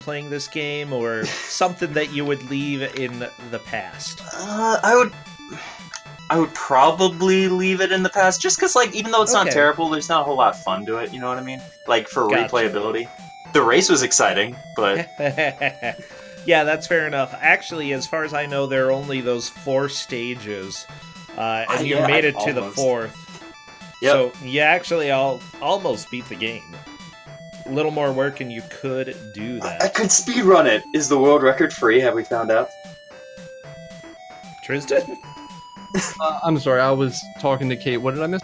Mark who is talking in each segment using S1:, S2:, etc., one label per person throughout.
S1: playing this game, or something that you would leave in the past?
S2: I would probably leave it in the past, just because, like, even though it's not terrible, there's not a whole lot of fun to it, you know what I mean? Like, for replayability. The race was exciting, but...
S1: Yeah, that's fair enough. Actually, as far as I know, there are only those 4 stages, and you made it to the 4th.
S2: Yep.
S1: So you actually almost beat the game. A little more work and you could do that.
S2: I could speedrun it. Is the world record free? Have we found out?
S1: Tristan?
S3: I'm sorry, I was talking to Kate. What did I miss?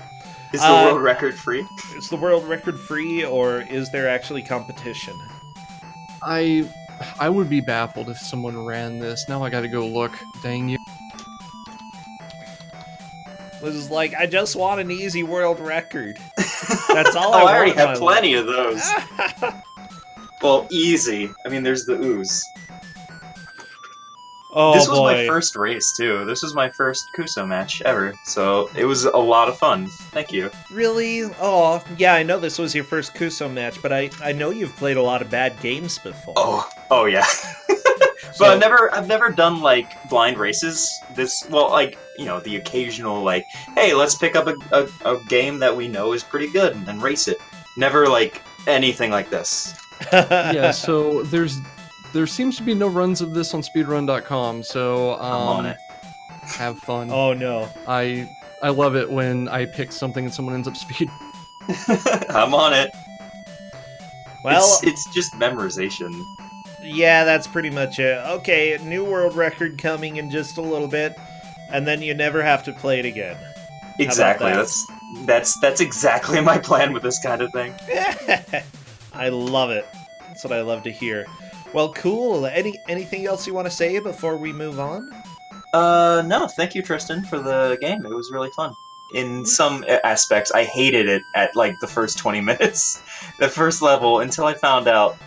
S2: Is the world record free?
S1: Is the world record free, or is there actually competition?
S3: I would be baffled if someone ran this. Now I gotta go look. Dang you.
S1: Liz is like, I just want an easy world record. That's all I want.
S2: I already have plenty of those. Well, easy. I mean, there's the ooze.
S1: Oh,
S2: this was my first race, too. This was my first Kuso match ever, so it was a lot of fun. Thank you.
S1: Really? Oh, yeah, I know this was your first Kuso match, but I know you've played a lot of bad games before.
S2: Oh yeah. But I've never done, like, blind races. Well, like, you know, the occasional, like, hey, let's pick up a game that we know is pretty good and then race it. Never, like, anything like this.
S3: Yeah, so there seems to be no runs of this on speedrun.com, so
S2: I'm on it.
S3: Have fun.
S1: Oh no.
S3: I love it when I pick something and someone ends up speed.
S2: I'm on it.
S1: Well,
S2: it's just memorization.
S1: Yeah, that's pretty much it. Okay, new world record coming in just a little bit, and then you never have to play it again.
S2: Exactly. That's exactly my plan with this kind of thing.
S1: I love it. That's what I love to hear. Well, cool. Anything else you want to say before we move on?
S2: No, thank you, Tristan, for the game. It was really fun. In some aspects, I hated it at, like, the first 20 minutes. The first level, until I found out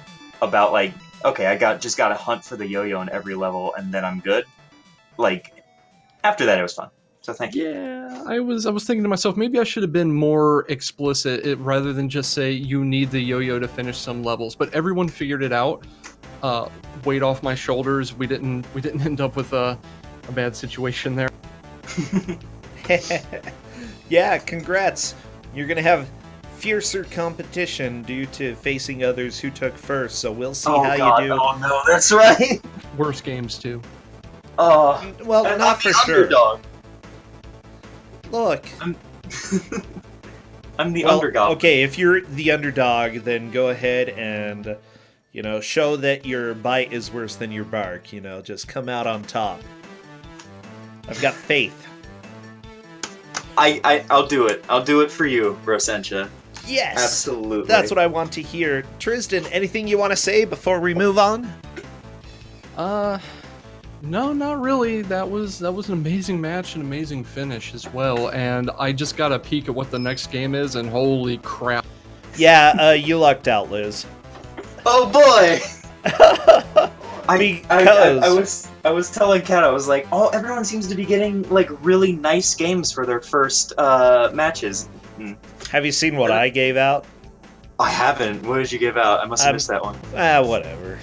S2: about, like, okay, I just gotta hunt for the yo-yo in every level, and then I'm good. Like, after that, it was fun. So thank you.
S3: Yeah, I was thinking to myself, maybe I should have been more explicit rather than just say you need the yo-yo to finish some levels. But everyone figured it out. Weight off my shoulders. We didn't end up with a bad situation there.
S1: Yeah, congrats. You're gonna have fiercer competition due to facing others who took first, so we'll see how you do.
S2: Oh no, that's right.
S3: Worse games too.
S1: Well, not for sure.
S2: Underdog.
S1: Look.
S2: I'm the underdog.
S1: Okay, if you're the underdog, then go ahead and, you know, show that your bite is worse than your bark, you know, just come out on top. I've got faith.
S2: I'll do it. I'll do it for you, Rosencha.
S1: Yes!
S2: Absolutely.
S1: That's what I want to hear. Tristan, anything you want to say before we move on?
S3: No, not really. That was an amazing match, an amazing finish as well, and I just got a peek at what the next game is, and holy crap.
S1: Yeah, you lucked out, Liz.
S2: Oh boy!
S1: Because
S2: I was telling Kat, I was like, oh, everyone seems to be getting, like, really nice games for their first matches.
S1: Have you seen what I gave out?
S2: I haven't. What did you give out? I must have missed that one.
S1: Whatever.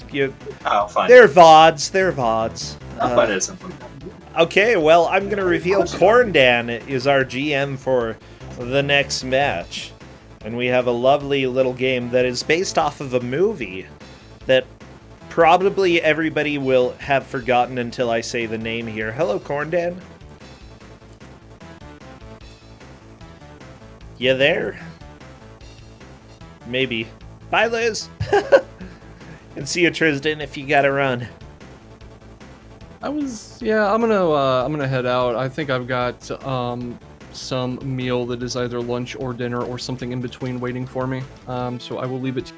S2: Oh, fine.
S1: They're VODs. They're VODs.
S2: I'll find it at some point.
S1: Okay, well, I'm going to reveal Kusogr4nde is our GM for the next match. And we have a lovely little game that is based off of a movie that probably everybody will have forgotten until I say the name here. Hello, Kusogr4nde. You there? Maybe. Bye, Liz. And see you, Tristan, if you gotta run.
S3: I'm gonna head out. I think I've got some meal that is either lunch or dinner or something in between waiting for me. So I will leave it.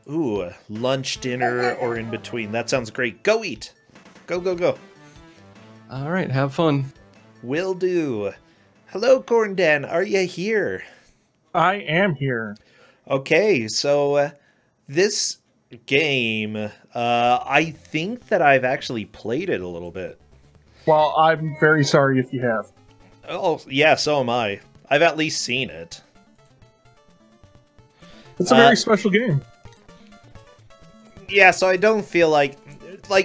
S1: Ooh, lunch, dinner, or in between. That sounds great. Go eat. Go, go, go.
S3: All right, have fun.
S1: Will do. Hello, Kusogr4nde. Are you here?
S4: I am here.
S1: Okay, so this game, I think that I've actually played it a little bit.
S4: Well, I'm very sorry if you have.
S1: Oh, yeah, so am I. I've at least seen it.
S4: It's a very special game.
S1: Yeah, so I don't feel like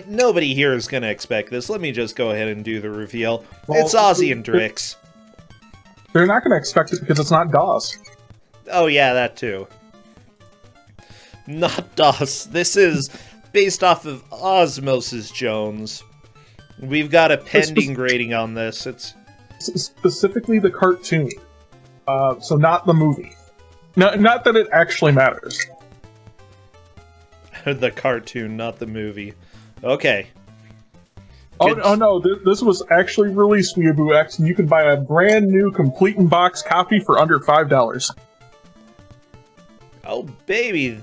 S1: nobody here is gonna expect this. Let me just go ahead and do the reveal.
S4: Well,
S1: it's Ozzy and Drix.
S4: They're not going to expect it because it's not DOS.
S1: Oh yeah, that too. Not DOS. This is based off of Osmosis Jones. We've got a pending grading on this. It's
S4: specifically the cartoon, so not the movie. Not that it actually matters.
S1: the cartoon, not the movie. Okay.
S4: Oh no, this was actually released, Weeaboo X, and you can buy a brand new complete in box copy for under $5.
S1: Oh baby,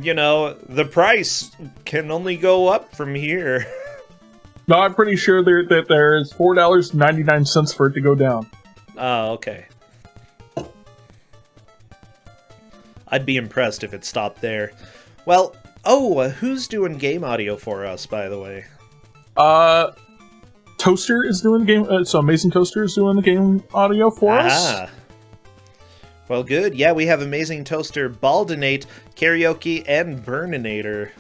S1: you know the price can only go up from here.
S4: No, I'm pretty sure that there is $4.99 for it to go down.
S1: Oh, okay. I'd be impressed if it stopped there. Well, who's doing game audio for us, by the way?
S4: Toaster is doing the game. So Amazing Toaster is doing the game audio for us.
S1: Well, good. Yeah, we have Amazing Toaster, Baldinate, Karaoke, and Burninator.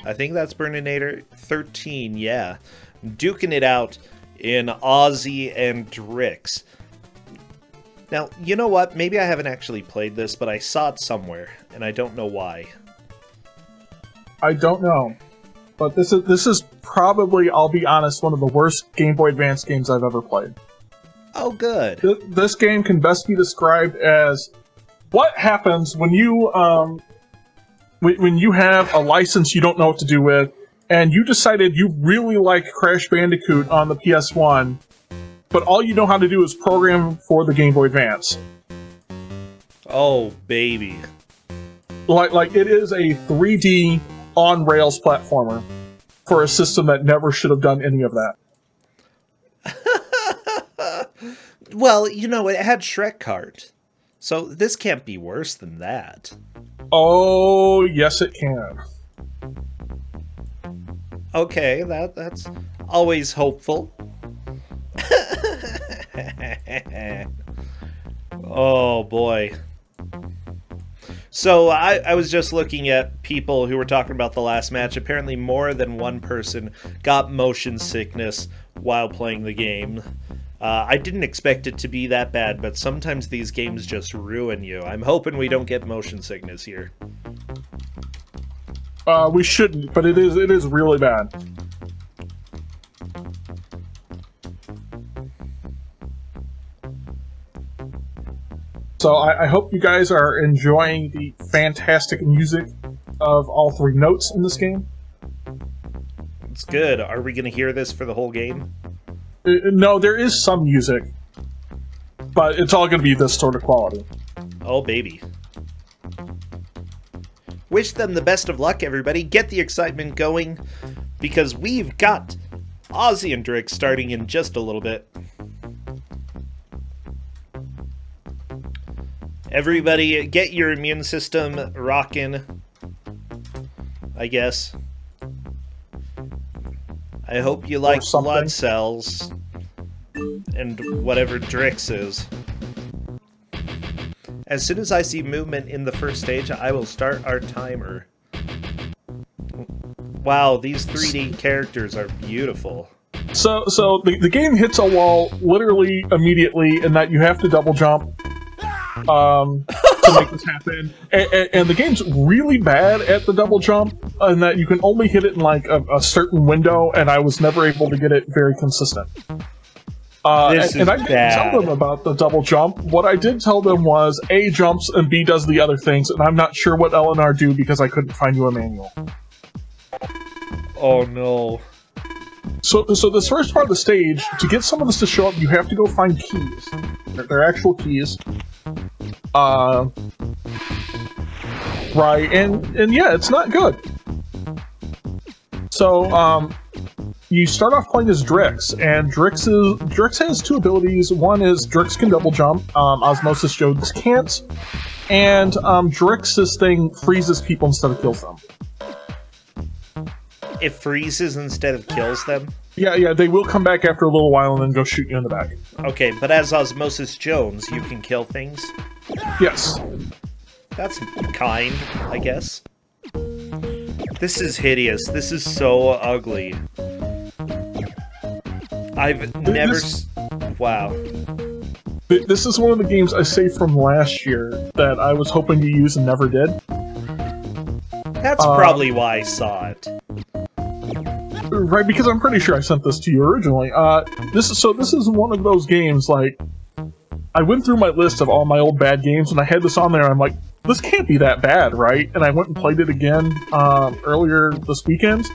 S1: I think that's Burninator 13. Yeah, duking it out in Ozzy and Drix. Now, you know what? Maybe I haven't actually played this, but I saw it somewhere, and I don't know why.
S4: I don't know. But this is probably, I'll be honest, one of the worst Game Boy Advance games I've ever played.
S1: Oh, good.
S4: This game can best be described as what happens when you have a license you don't know what to do with, and you decided you really like Crash Bandicoot on the PS1, but all you know how to do is program for the Game Boy Advance.
S1: Oh, baby.
S4: Like it is a 3D on-rails platformer for a system that never should have done any of that.
S1: Well, you know, it had Shrek Kart, so this can't be worse than that.
S4: Oh, yes it can.
S1: Okay, that's always hopeful. Oh, boy. So, I was just looking at people who were talking about the last match. Apparently more than one person got motion sickness while playing the game. I didn't expect it to be that bad, but sometimes these games just ruin you. I'm hoping we don't get motion sickness here.
S4: We shouldn't, but it is really bad. So I hope you guys are enjoying the fantastic music of all three notes in this game.
S1: It's good. Are we going to hear this for the whole game?
S4: No, there is some music, but it's all going to be this sort of quality.
S1: Oh, baby. Wish them the best of luck, everybody. Get the excitement going, because we've got Ozzy and Drix starting in just a little bit. Everybody, get your immune system rocking, I guess. I hope you like blood cells and whatever Drix is. As soon as I see movement in the first stage, I will start our timer. Wow, these 3D characters are beautiful.
S4: So the game hits a wall literally immediately in that you have to double jump to make this happen. And the game's really bad at the double jump in that you can only hit it in like a certain window, and I was never able to get it very consistent. And I didn't tell them about the double jump. What I did tell them was A jumps and B does the other things, and I'm not sure what L and R do because I couldn't find you a manual.
S1: Oh no.
S4: So this first part of the stage, to get some of this to show up, you have to go find keys. They're actual keys. Right, and yeah, it's not good. So, you start off playing as Drix, and Drix has two abilities. One is Drix can double jump, Osmosis Jones can't, and Drix's thing freezes people instead of kills them.
S1: It freezes instead of kills them?
S4: Yeah, they will come back after a little while and then go shoot you in the back.
S1: Okay, but as Osmosis Jones, you can kill things?
S4: Yes.
S1: That's kind, I guess. This is hideous. This is so ugly. I've never... Wow.
S4: This is one of the games I saved from last year that I was hoping to use and never did.
S1: That's probably why I saw it.
S4: Right, because I'm pretty sure I sent this to you originally. This is one of those games, like, I went through my list of all my old bad games, and I had this on there, and I'm like, this can't be that bad, right? And I went and played it again earlier this weekend,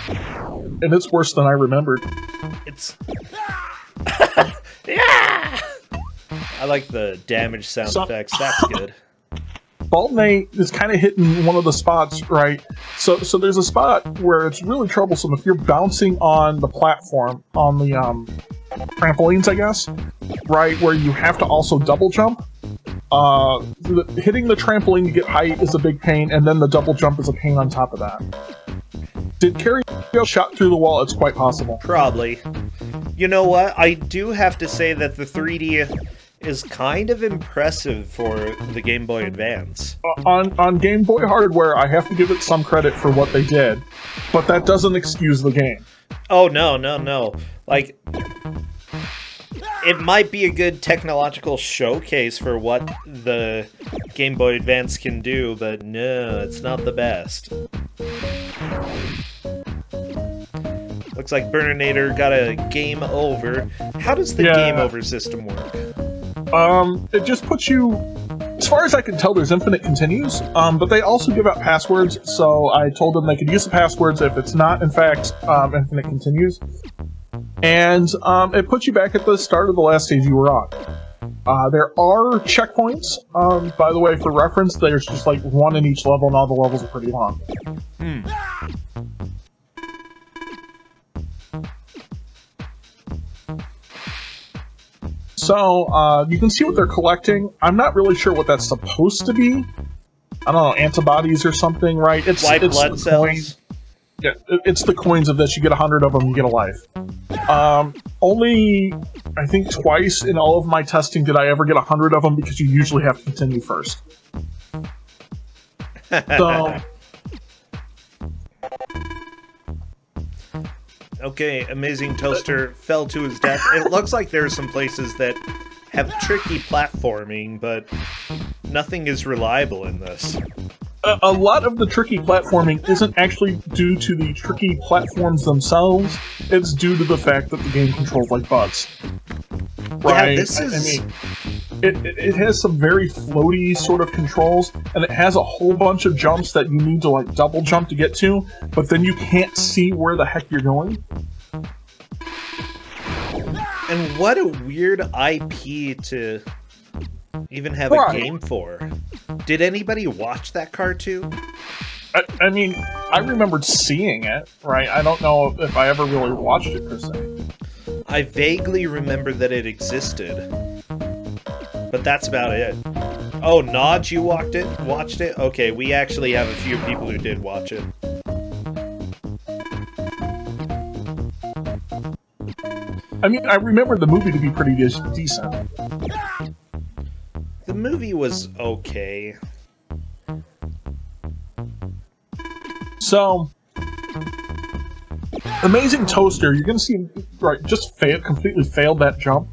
S4: and it's worse than I remembered.
S1: It's... Yeah! I like the damage sound effects. That's good.
S4: Baldnate is kind of hitting one of the spots, right? So there's a spot where it's really troublesome if you're bouncing on the platform, on the trampolines, I guess, right, where you have to also double jump. Hitting the trampoline to get height is a big pain, and then the double jump is a pain on top of that. Did Carrie shot through the wall? It's quite possible.
S1: Probably. You know what? I do have to say that the 3D is kind of impressive for the Game Boy Advance.
S4: On Game Boy hardware, I have to give it some credit for what they did, but that doesn't excuse the game.
S1: Oh, no, no, no. Like, it might be a good technological showcase for what the Game Boy Advance can do, but no, it's not the best. Looks like Burninator got a game over. How does the game over system work?
S4: It just puts you... As far as I can tell, there's infinite continues, but they also give out passwords, so I told them they could use the passwords if it's not, in fact, infinite continues. And it puts you back at the start of the last stage you were on. There are checkpoints, by the way, for reference. There's just like one in each level, and all the levels are pretty long. So, you can see what they're collecting. I'm not really sure what that's supposed to be. I don't know, antibodies or something, right? It's
S1: white blood cells.
S4: Coins. Yeah, it's the coins of this. You get 100 of them, you get a life. Only, I think, twice in all of my testing did I ever get 100 of them, because you usually have to continue first. So...
S1: Okay, Amazing Toaster fell to his death. It looks like there are some places that have tricky platforming, but nothing is reliable in this.
S4: A lot of the tricky platforming isn't actually due to the tricky platforms themselves. It's due to the fact that the game controls like bugs. Right?
S1: Yeah, this is...
S4: I mean, it has some very floaty sort of controls, and it has a whole bunch of jumps that you need to like double jump to get to, but then you can't see where the heck you're going.
S1: And what a weird IP to even have a game for. Did anybody watch that cartoon?
S4: I mean, I remembered seeing it, right? I don't know if I ever really watched it, per se.
S1: I vaguely remember that it existed. But that's about it. Oh, Nod, you watched it? Okay, we actually have a few people who did watch it.
S4: I mean, I remember the movie to be pretty decent.
S1: The movie was okay.
S4: So, Amazing Toaster, you're gonna see, right, just completely failed that jump.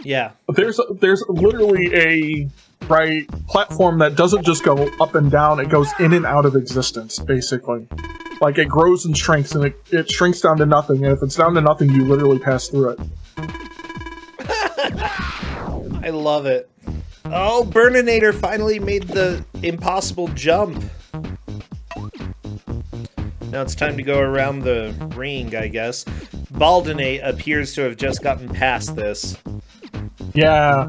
S1: Yeah.
S4: There's literally a platform that doesn't just go up and down, it goes in and out of existence, basically. Like, it grows and shrinks, and it shrinks down to nothing, and if it's down to nothing, you literally pass through it.
S1: I love it. Oh, Burninator finally made the impossible jump. Now it's time to go around the ring, I guess. Baldinate appears to have just gotten past this.
S4: Yeah,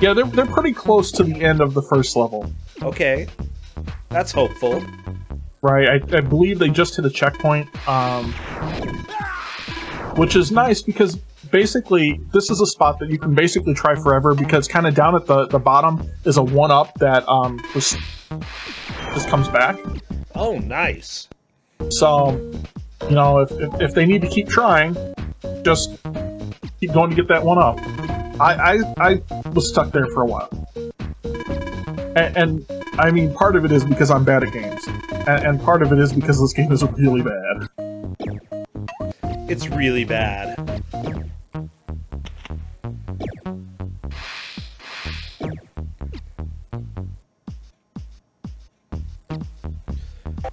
S4: yeah, they're pretty close to the end of the first level.
S1: Okay. That's hopeful.
S4: Right, I believe they just hit a checkpoint, which is nice because basically this is a spot that you can basically try forever, because kind of down at the bottom is a 1-up that just comes back.
S1: Oh, nice.
S4: So, you know, if they need to keep trying, just keep going to get that 1-up. I was stuck there for a while. And I mean, part of it is because I'm bad at games, and part of it is because this game is really bad.
S1: It's really bad.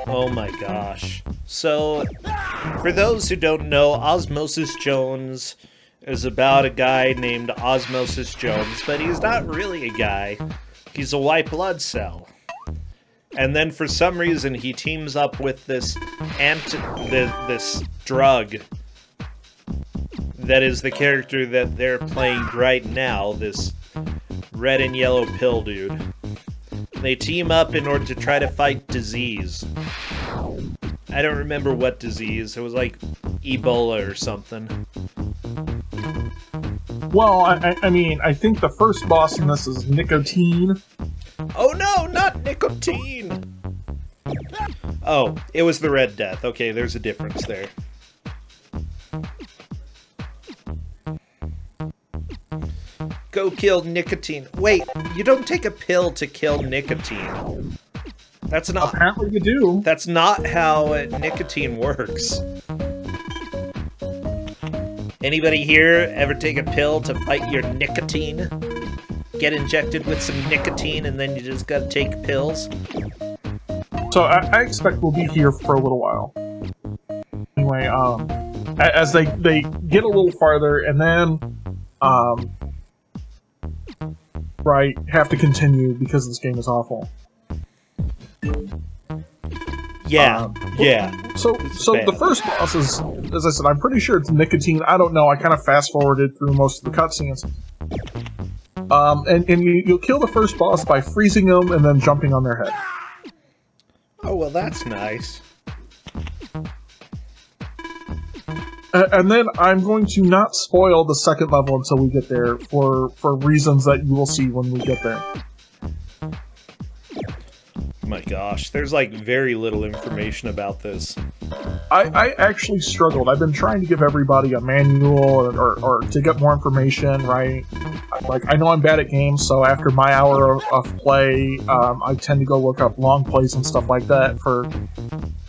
S1: Oh my gosh. So, for those who don't know, Osmosis Jones is about a guy named Osmosis Jones, but he's not really a guy. He's a white blood cell. And then for some reason he teams up with this this drug that is the character that they're playing right now, this red and yellow pill dude. They team up in order to try to fight disease. I don't remember what disease. It was like Ebola or something.
S4: Well, I mean, I think the first boss in this is nicotine.
S1: Oh no, not nicotine! Oh, it was the Red Death. Okay, there's a difference there. Go kill nicotine. Wait, you don't take a pill to kill nicotine. That's not...
S4: Apparently you do.
S1: That's not how nicotine works. Anybody here ever take a pill to fight your nicotine? Get injected with some nicotine and then you just gotta take pills?
S4: So I expect we'll be here for a little while. Anyway, as they get a little farther and then, right, have to continue because this game is awful.
S1: Yeah, yeah.
S4: So the first boss is, as I said, I'm pretty sure it's nicotine. I don't know. I kind of fast-forwarded through most of the cutscenes. And you'll kill the first boss by freezing them and then jumping on their head.
S1: Oh, well, that's nice.
S4: And then I'm going to not spoil the second level until we get there for reasons that you will see when we get there.
S1: Oh my gosh, there's like very little information about this.
S4: I actually struggled. I've been trying to give everybody a manual or to get more information, right? Like, I know I'm bad at games, so after my hour of play, I tend to go look up long plays and stuff like that for,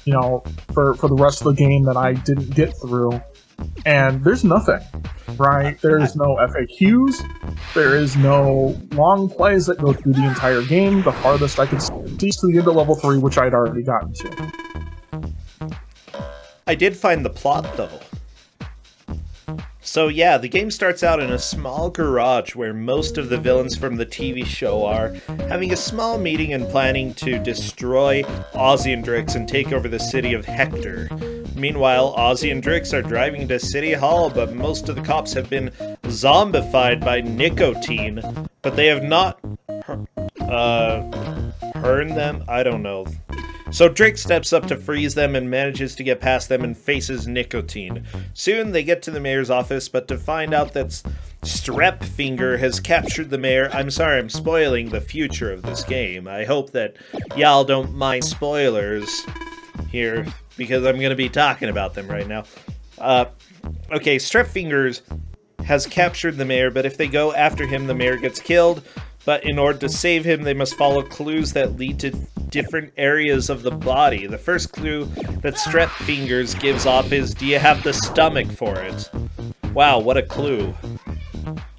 S4: you know, for the rest of the game that I didn't get through. And there's nothing, right? There's no FAQs. There is no long plays that go through the entire game. The farthest I could see is to the end of level 3, which I'd already gotten to.
S1: I did find the plot, though. So yeah, the game starts out in a small garage where most of the villains from the TV show are, having a small meeting and planning to destroy Ozzy and Drix and take over the city of Hector. Meanwhile, Ozzy and Drix are driving to City Hall, but most of the cops have been zombified by nicotine, but they have not hurt them? I don't know. So Drix steps up to freeze them and manages to get past them and faces nicotine. Soon they get to the mayor's office, but to find out that Strepfinger has captured the mayor. I'm sorry, I'm spoiling the future of this game. I hope that y'all don't mind spoilers here, because I'm going to be talking about them right now. Okay, Strepfingers has captured the mayor, but if they go after him, the mayor gets killed. But in order to save him, they must follow clues that lead to different areas of the body. The first clue that Strepfingers gives off is, do you have the stomach for it? Wow, what a clue.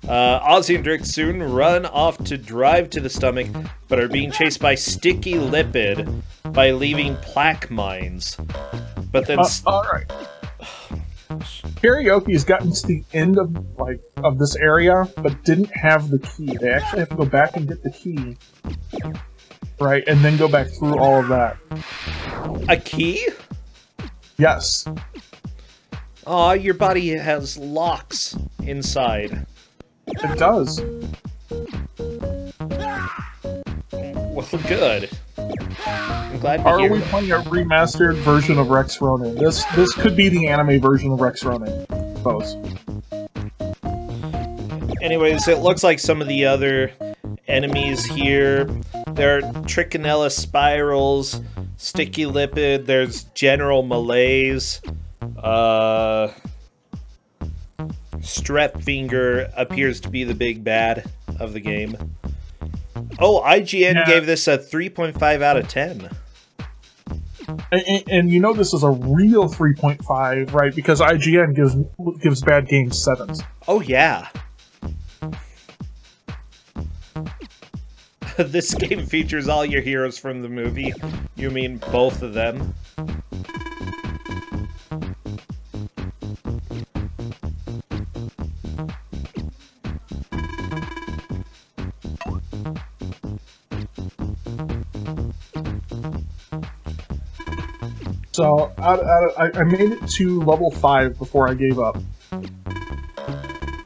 S1: Ozzy and Drix soon run off to drive to the stomach, but are being chased by Sticky Lipid by leaving plaque mines. But then...
S4: Alright. Karaoke's gotten to the end of this area, but didn't have the key. They actually have to go back and get the key. Right, and then go back through all of that.
S1: A key?
S4: Yes.
S1: Aw, your body has locks inside.
S4: It does.
S1: Well, good. I'm glad to
S4: Are
S1: hear.
S4: we playing a remastered version of Drix4nde? This could be the anime version of Drix4nde, I suppose.
S1: Anyways, it looks like some of the other enemies here. There are Trichinella Spirals, Sticky Lipid, there's General Malaise, Strepfinger appears to be the big bad of the game. Oh, IGN
S4: Yeah.
S1: gave this a 3.5 out of 10.
S4: And you know this is a real 3.5, right? Because IGN gives bad games 7s.
S1: Oh, yeah. This game features all your heroes from the movie. You mean both of them?
S4: So I made it to level 5 before I gave up.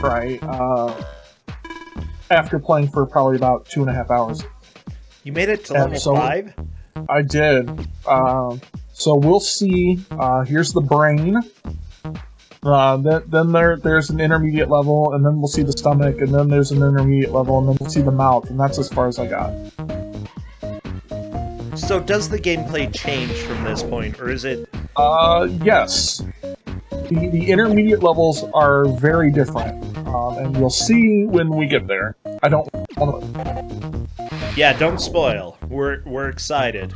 S4: Right. After playing for probably about 2.5 hours.
S1: You made it to
S4: And
S1: level
S4: so-
S1: 5?
S4: I did. So we'll see. Here's the brain. Then there's an intermediate level, and then we'll see the stomach, and then there's an intermediate level, and then we'll see the mouth, and that's as far as I got.
S1: So does the gameplay change from this point, or is it...
S4: Yes. The intermediate levels are very different, and you'll see when we get there. I don't want to...
S1: Yeah, don't spoil. We're excited.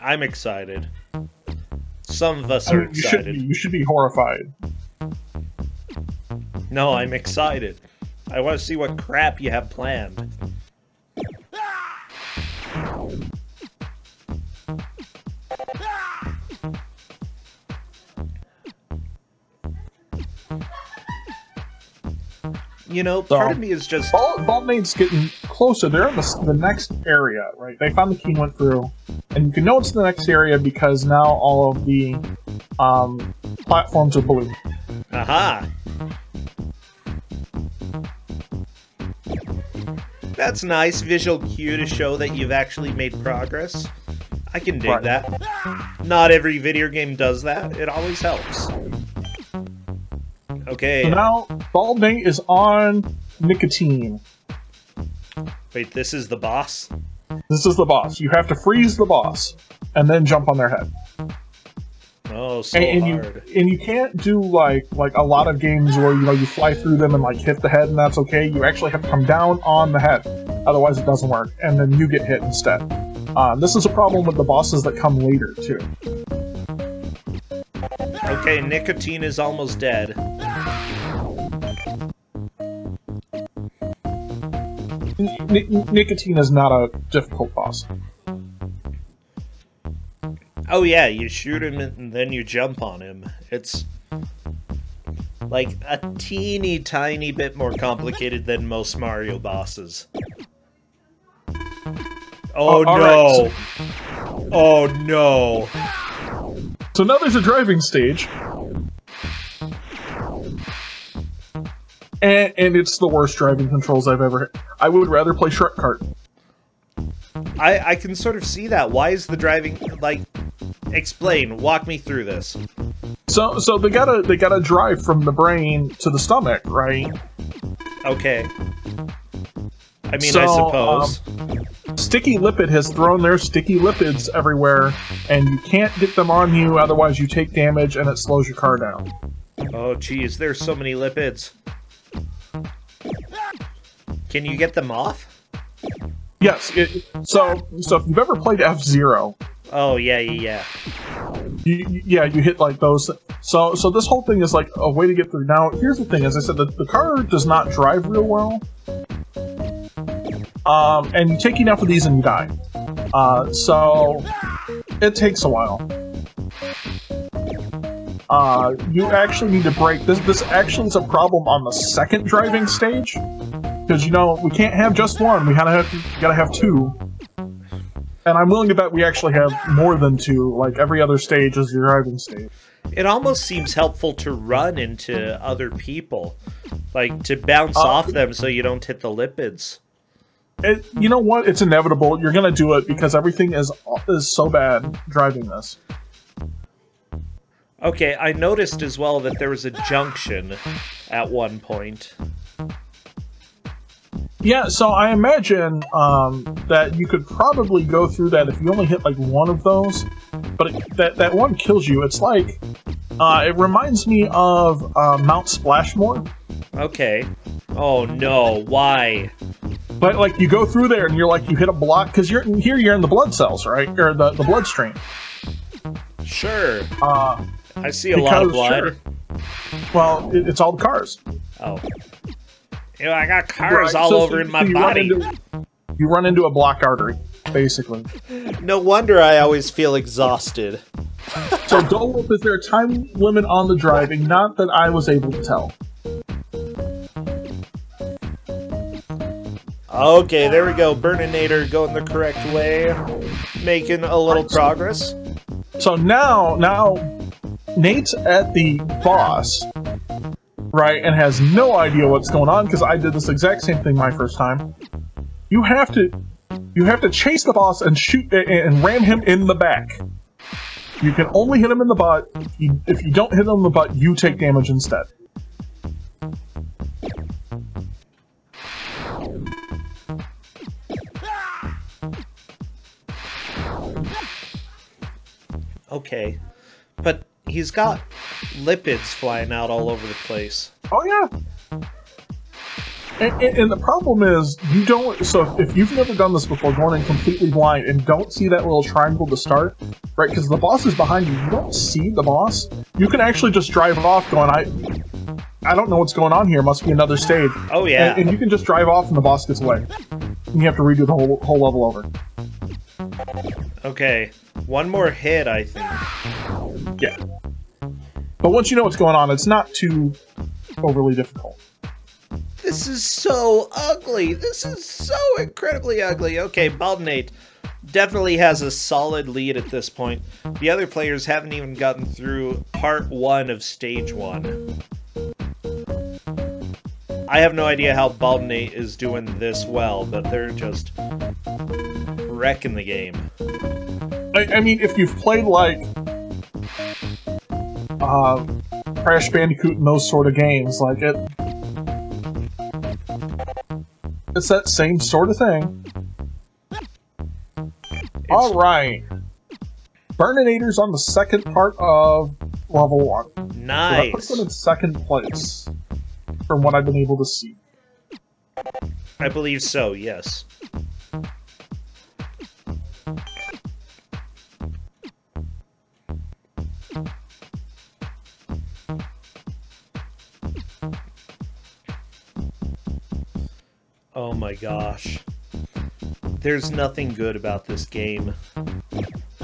S1: I'm excited. Some of us are excited.
S4: You should be horrified.
S1: No, I'm excited. I want to see what crap you have planned. You know, part of me is just...
S4: Baldmaid's getting closer. They're in the next area, right? They found the key and went through. And you can know it's the next area because now all of the platforms are blue.
S1: Aha! That's nice visual cue to show that you've actually made progress. I can dig
S4: Right.
S1: that. Not every video game does that. It always helps. Okay.
S4: So now, Baldmaid is on nicotine.
S1: Wait, this is the boss?
S4: This is the boss. You have to freeze the boss, and then jump on their head.
S1: Oh, so
S4: And
S1: hard.
S4: you can't do like a lot of games where you fly through them and like hit the head and that's okay. You actually have to come down on the head, otherwise it doesn't work, and then you get hit instead. This is a problem with the bosses that come later too.
S1: Okay, nicotine is almost dead.
S4: Nicotine is not a difficult boss.
S1: Oh yeah, you shoot him and then you jump on him. It's like a teeny tiny bit more complicated than most Mario bosses. Oh
S4: all
S1: no!
S4: right,
S1: Oh no!
S4: So now there's a driving stage. And it's the worst driving controls I've ever had. I would rather play Shrek Kart.
S1: I can sort of see that. Why is the driving like? Explain. Walk me through this.
S4: So they gotta drive from the brain to the stomach, right?
S1: Okay. I mean,
S4: So,
S1: I suppose.
S4: Sticky Lipid has thrown their sticky lipids everywhere, and you can't get them on you, otherwise you take damage and it slows your car down.
S1: Oh, geez, there's so many lipids. Can you get them off?
S4: Yes. So if you've ever played F-Zero,
S1: Oh, yeah, yeah, yeah.
S4: you hit like those. So this whole thing is like a way to get through. Now, here's the thing: as I said, the car does not drive real well. And you take enough of these and you die. So it takes a while. You actually need to brake. This actually is a problem on the second driving stage, because we can't have just one. We gotta have two. And I'm willing to bet we actually have more than two. Like every other stage is your driving stage.
S1: It almost seems helpful to run into other people. Like, to bounce off them so you don't hit the lipids.
S4: You know what? It's inevitable. You're gonna do it because everything is so bad driving this.
S1: Okay, I noticed as well that there was a junction at one point.
S4: Yeah, so I imagine that you could probably go through that if you only hit like one of those, but that one kills you. It's like it reminds me of Mount Splashmore.
S1: Okay. Oh no, why?
S4: But like you go through there and you're like you hit a block because you're in the blood cells, right, or the bloodstream.
S1: Sure. I see a lot of blood.
S4: Sure. Well, it's all the cars.
S1: Oh. I got cars all over in my body.
S4: You run into a blocked artery, basically.
S1: No wonder I always feel exhausted.
S4: So, Dole Whip, is there a time limit on the driving? Not that I was able to tell.
S1: Okay, there we go. Burninator going the correct way. Making a little progress.
S4: So now Nate's at the boss, right, and has no idea what's going on, because I did this exact same thing my first time. You have to chase the boss and shoot and ram him in the back. You can only hit him in the butt. If you don't hit him in the butt, you take damage instead.
S1: Okay, but he's got lipids flying out all over the place.
S4: Oh yeah. And the problem is, you don't. So if you've never done this before, going in completely blind and don't see that little triangle to start, right? Because the boss is behind you. You don't see the boss. You can actually just drive off, going, I don't know what's going on here. Must be another stage.
S1: Oh yeah.
S4: And you can just drive off, and the boss gets away. And you have to redo the whole level over.
S1: Okay, one more hit, I think.
S4: Yeah. But once you know what's going on, it's not too overly difficult.
S1: This is so ugly. This is so incredibly ugly. Okay, Baldinate definitely has a solid lead at this point. The other players haven't even gotten through part 1 of stage 1. I have no idea how Baldinate is doing this well, but they're just wrecking the game.
S4: I mean, if you've played, like, Crash Bandicoot and those sort of games, like, it's that same sort of thing. Alright. Burninator's on the second part of level 1.
S1: Nice.
S4: So that puts them in second place, from what I've been able to see.
S1: I believe so, yes. Oh my gosh. There's nothing good about this game.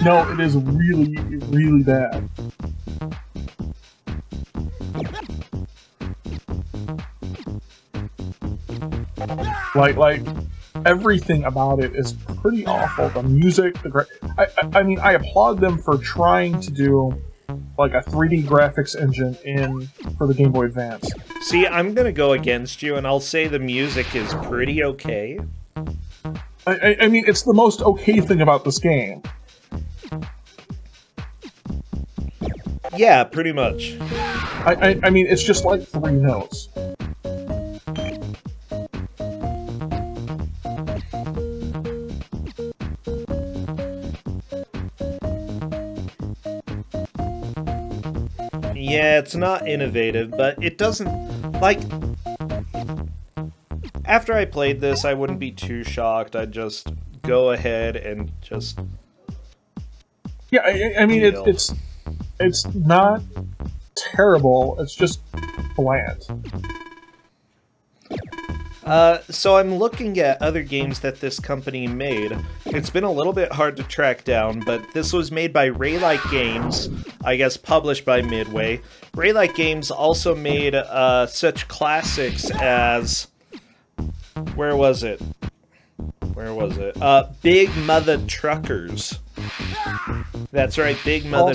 S4: No, it is really, really bad. Like everything about it is pretty awful. The music, I mean, I applaud them for trying to do like a 3D graphics engine for the Game Boy Advance.
S1: See, I'm gonna go against you, and I'll say the music is pretty okay.
S4: I mean, it's the most okay thing about this game.
S1: Yeah, pretty much.
S4: I mean, it's just like 3 notes.
S1: Yeah, it's not innovative, but it doesn't... Like... After I played this, I wouldn't be too shocked. I'd just go ahead and just...
S4: Yeah, I mean, it's not terrible, it's just bland.
S1: So I'm looking at other games that this company made. It's been a little bit hard to track down, but this was made by Raylike Games, I guess published by Midway. Raylike Games also made such classics as... Where was it? Big Mother Truckers. That's right, Big Mother...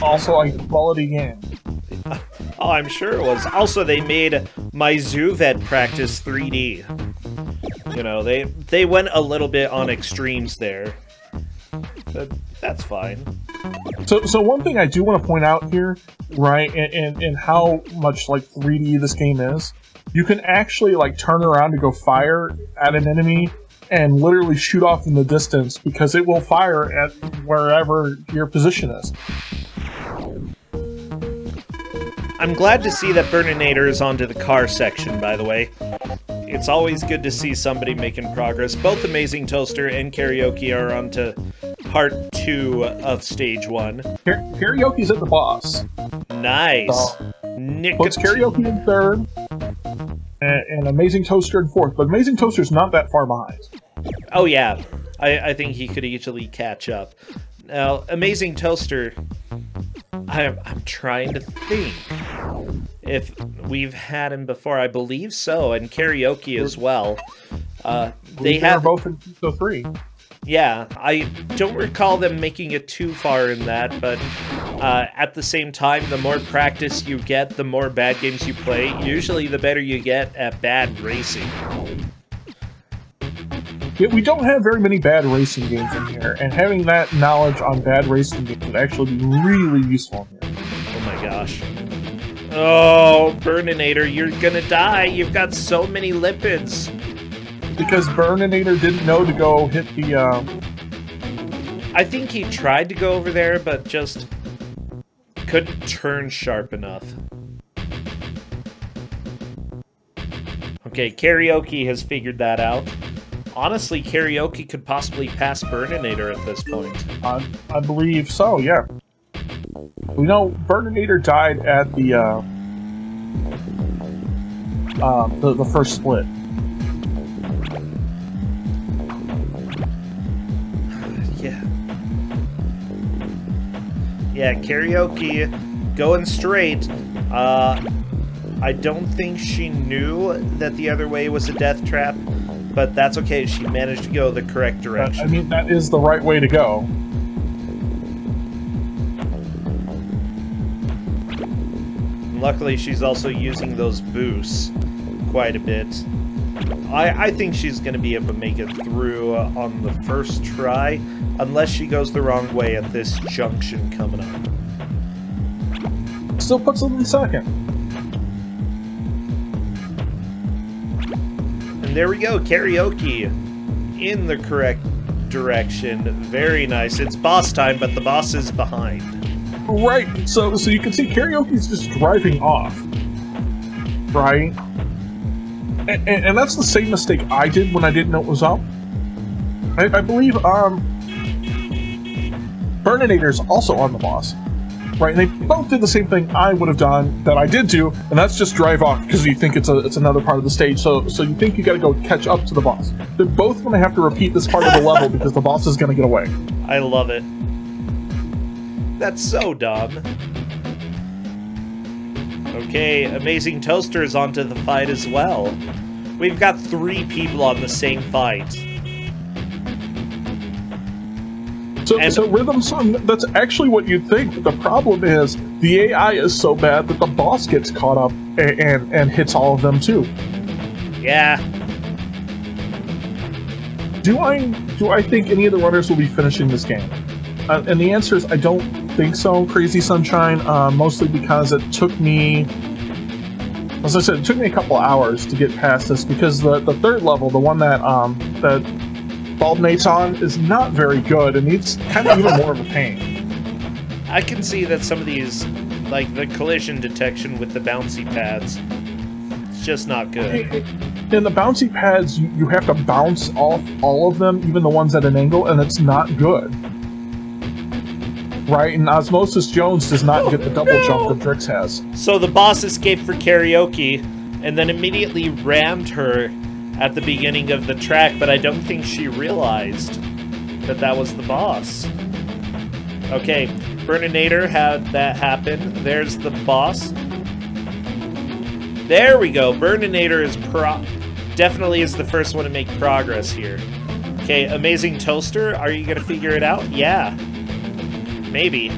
S4: Also a quality game.
S1: Oh, I'm sure it was. Also, they made My Zoo Vet Practice 3D. You know, they went a little bit on extremes there. But that's fine.
S4: So one thing I do want to point out here, right, and how much, like, 3D this game is, you can actually, like, turn around to go fire at an enemy and literally shoot off in the distance because it will fire at wherever your position is. I'm
S1: glad to see that Burninator is onto the car section, by the way. It's always good to see somebody making progress. Both Amazing Toaster and Karaoke are on to part 2 of stage 1.
S4: Karaoke's at the boss.
S1: Nice.
S4: Puts Karaoke in 3rd, and Amazing Toaster in 4th. But Amazing Toaster's not that far behind.
S1: Oh yeah, I think he could easily catch up. Now, Amazing Toaster, I'm trying to think if we've had him before. I believe so, and Karaoke as well. They have
S4: both in 3.
S1: Yeah, I don't recall them making it too far in that, but at the same time, the more practice you get, the more bad games you play. Usually, the better you get at bad racing.
S4: Yeah, we don't have very many bad racing games in here, and having that knowledge on bad racing games would actually be really useful in here.
S1: Oh my gosh. Oh, Burninator, you're gonna die. You've got so many lipids.
S4: Because Burninator didn't know to go hit the,
S1: I think he tried to go over there, but just couldn't turn sharp enough. Okay, Karaoke has figured that out. Honestly, Karaoke could possibly pass Burninator at this point.
S4: I believe so, yeah. We know Burninator died at the first split.
S1: Yeah, Karaoke going straight. I don't think she knew that the other way was a death trap, but that's okay. She managed to go the correct direction.
S4: I mean, that is the right way to go.
S1: And luckily, she's also using those boosts quite a bit. I think she's going to be able to make it through on the first try, unless she goes the wrong way at this junction coming up.
S4: Still puts them in 2nd.
S1: And there we go, Karaoke in the correct direction. Very nice. It's boss time, but the boss is behind.
S4: Right, so you can see Karaoke's just driving off. Right? And that's the same mistake I did when I didn't know it was up. I believe Burninator's also on the boss. Right, and they both did the same thing I would have done, that I did do, and that's just drive off because you think it's another part of the stage, so you think you gotta go catch up to the boss. They're both gonna have to repeat this part of the level because the boss is gonna get away.
S1: I love it. That's so dumb. Okay, Amazing Toaster is onto the fight as well. We've got 3 people on the same fight.
S4: So Rhythm Song, that's actually what you'd think. The problem is, the AI is so bad that the boss gets caught up and hits all of them too.
S1: Yeah.
S4: Do I think any of the runners will be finishing this game? And the answer is I don't think so, Crazy Sunshine, mostly because it took me, as I said, it took me a couple hours to get past this, because the 3rd level, the one that Bald Nate's on, is not very good, and it's kind of even more of a pain.
S1: I can see that some of these, like the collision detection with the bouncy pads, it's just not good.
S4: In the bouncy pads, you have to bounce off all of them, even the ones at an angle, and it's not good. Right, and Osmosis Jones does not get the double jump that Drix has.
S1: So the boss escaped for Karaoke, and then immediately rammed her at the beginning of the track, but I don't think she realized that that was the boss. Okay, Burninator had that happen. There's the boss. There we go. Burninator is definitely is the first one to make progress here. Okay, Amazing Toaster, are you gonna figure it out? Yeah. Maybe.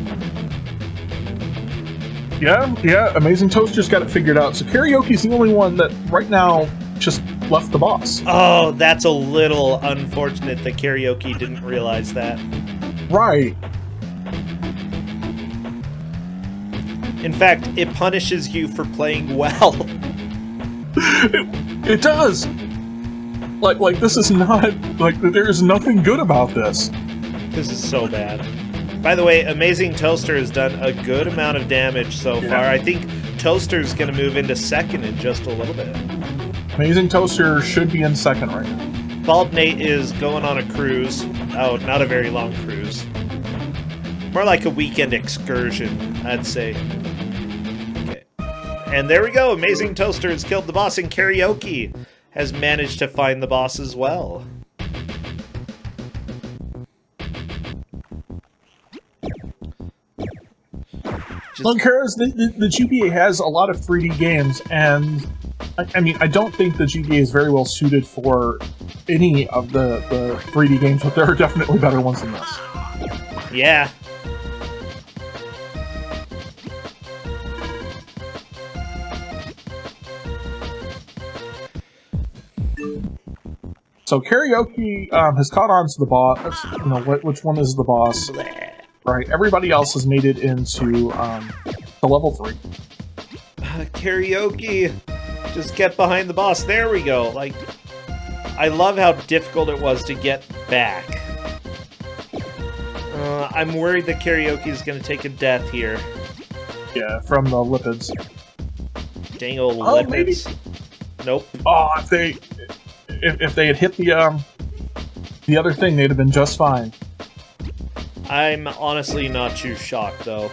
S4: Yeah, Amazing Toaster's got it figured out. So Karaoke's the only one that right now just left the boss.
S1: Oh, that's a little unfortunate that Karaoke didn't realize that.
S4: Right.
S1: In fact, it punishes you for playing well.
S4: It does. Like this is not, like, there's nothing good about this.
S1: This is so bad. By the way, Amazing Toaster has done a good amount of damage so far. I think Toaster's going to move into 2nd in just a little bit.
S4: Amazing Toaster should be in second right now.
S1: Bald Nate is going on a cruise. Oh, not a very long cruise. More like a weekend excursion, I'd say. Okay. And there we go. Amazing Toaster has killed the boss, and Karaoke has managed to find the boss as well.
S4: Well, the GBA has a lot of 3D games, and I mean, I don't think the GBA is very well suited for any of the 3D games, but there are definitely better ones than this.
S1: Yeah.
S4: So Karaoke has caught on to the boss. You know, which one is the boss?
S1: Bleh.
S4: Right. Everybody else has made it into the level 3.
S1: Karaoke, just get behind the boss. There we go. Like, I love how difficult it was to get back. I'm worried that Karaoke is going to take a death here.
S4: Yeah, from the lipids.
S1: Dang old lipids.
S4: Maybe.
S1: Nope.
S4: Oh, if they had hit the other thing, they'd have been just fine.
S1: I'm honestly not too shocked, though.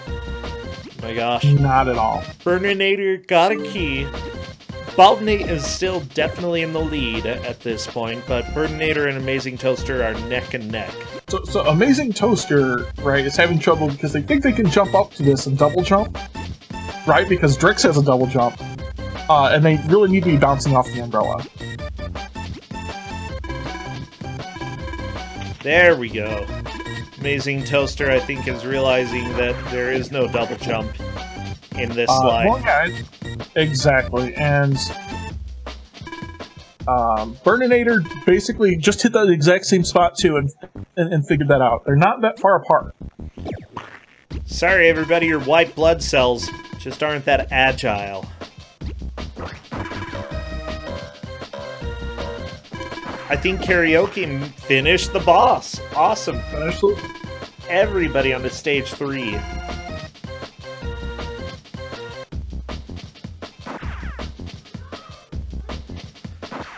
S1: My gosh.
S4: Not at all.
S1: Burninator got a key. Baldnate is still definitely in the lead at this point, but Burninator and Amazing Toaster are neck and neck.
S4: So Amazing Toaster, right, is having trouble because they think they can jump up to this and double jump, right? Because Drix has a double jump, and they really need to be bouncing off the umbrella.
S1: There we go. Amazing Toaster, I think, is realizing that there is no double jump in this life.
S4: Well, yeah, exactly. And Burninator basically just hit that exact same spot too, and figured that out. They're not that far apart.
S1: Sorry, everybody, your white blood cells just aren't that agile. I think Karaoke finished the boss. Awesome. Everybody on the stage 3.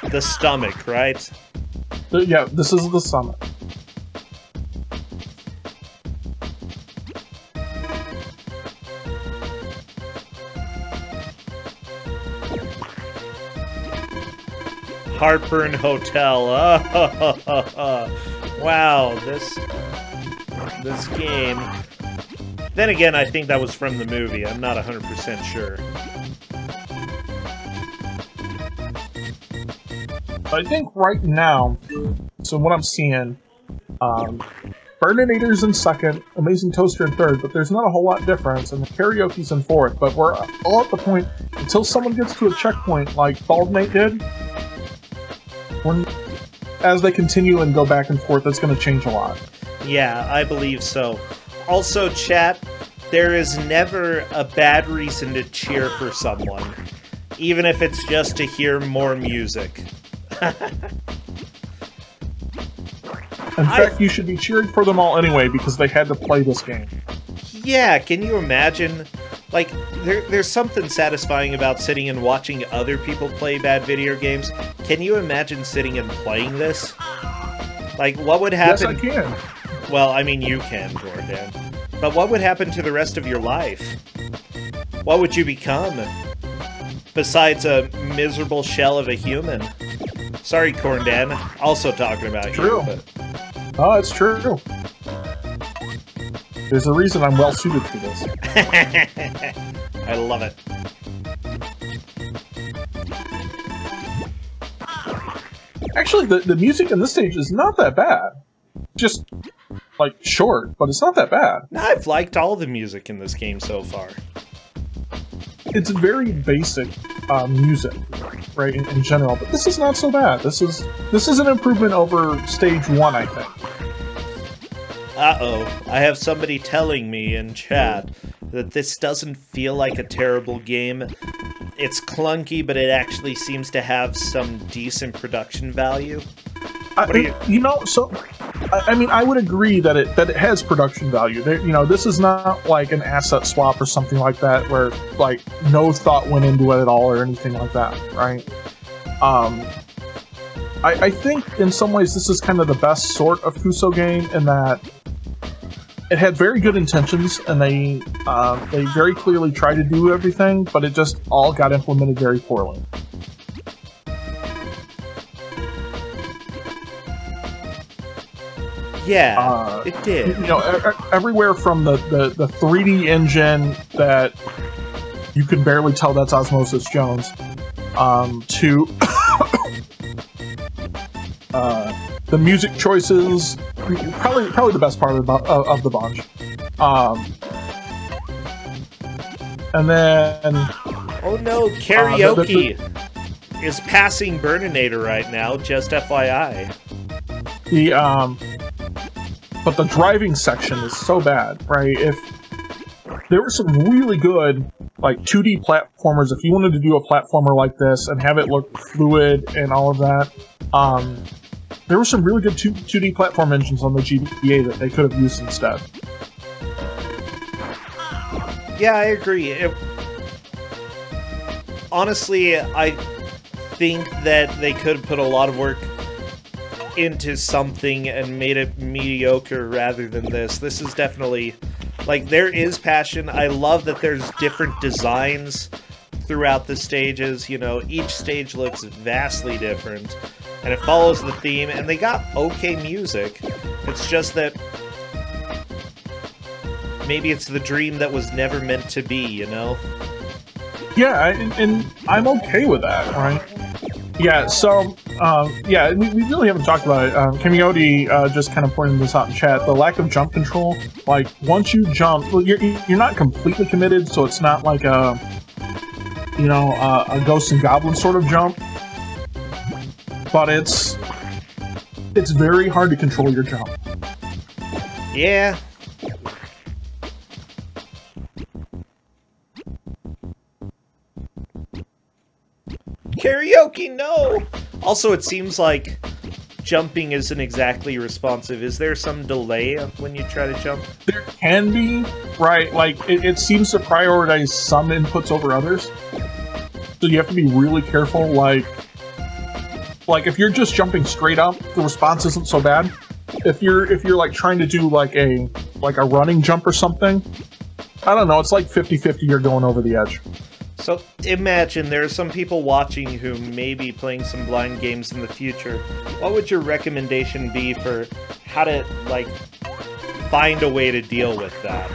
S1: The stomach, right?
S4: Yeah, this is the summit.
S1: Heartburn Hotel. Wow, this game. Then again, I think that was from the movie. I'm not 100% sure.
S4: I think right now, so what I'm seeing, Burninator's in second, Amazing Toaster in third, but there's not a whole lot difference, and the Karaoke's in fourth. But we're all at the point, until someone gets to a checkpoint like Bald Nate did, as they continue and go back and forth, that's going to change a lot.
S1: Yeah, I believe so. Also, chat, there is never a bad reason to cheer for someone, even if it's just to hear more music.
S4: In fact, you should be cheering for them all anyway, because they had to play this game.
S1: Yeah, can you imagine? Like, there's something satisfying about sitting and watching other people play bad video games. Can you imagine sitting and playing this? Like, what would happen?
S4: Yes, I can.
S5: Well, I mean, you can, Jordan. But what would happen to the rest of your life? What would you become? Besides a miserable shell of a human. Sorry, Corndan. Also talking about
S4: True.
S5: you. But...
S4: Oh, it's true. There's a reason I'm well suited for this.
S5: I love it.
S4: Actually, the music in this stage is not that bad. Just, like, short, but it's not that bad.
S5: I've liked all the music in this game so far.
S4: It's very basic music, right, in general, but this is not so bad. This is an improvement over stage 1, I think.
S1: Uh-oh, I have somebody telling me in chat that this doesn't feel like a terrible game. It's clunky, but it actually seems to have some decent production value.
S4: I mean, I would agree that it has production value. This is not like an asset swap or something like that, where like no thought went into it at all or anything like that, right? I think in some ways this is kind of the best sort of Kuso game in that it had very good intentions and they very clearly tried to do everything, but it just all got implemented very poorly.
S1: Yeah, it did.
S4: You know, everywhere from the 3D engine that you can barely tell that's Osmosis Jones, to the music choices, probably the best part of the bunch. And then...
S1: Oh no, karaoke is passing Burninator right now, just FYI.
S4: But the driving section is so bad, right? If there were some really good, like, 2D platformers, if you wanted to do a platformer like this and have it look fluid and all of that, there were some really good 2D platform engines on the GBA that they could have used instead.
S1: Yeah, I agree. Honestly, I think that they could have put a lot of work into something and made it mediocre rather than this. This is definitely, like, there is passion. I love that there's different designs throughout the stages. You know, each stage looks vastly different, and it follows the theme, and they got okay music. It's just that maybe it's the dream that was never meant to be, you know?
S4: Yeah, and I'm okay with that, right? Yeah, so, yeah, we really haven't talked about it. Kamioti just kind of pointed this out in chat. The lack of jump control, like, once you jump, well, you're not completely committed, so it's not like a, you know, a Ghost and Goblin sort of jump. But it's very hard to control your jump.
S1: Yeah. Karaoke, no! Also, it seems like jumping isn't exactly responsive. Is there some delay when you try to jump?
S4: There can be, right? Like, it seems to prioritize some inputs over others. So you have to be really careful, like if you're just jumping straight up, the response isn't so bad. If you're like trying to do like a running jump or something, I don't know, it's like 50-50 you're going over the edge.
S1: So imagine there are some people watching who may be playing some blind games in the future. What would your recommendation be for how to, like, find a way to deal with that?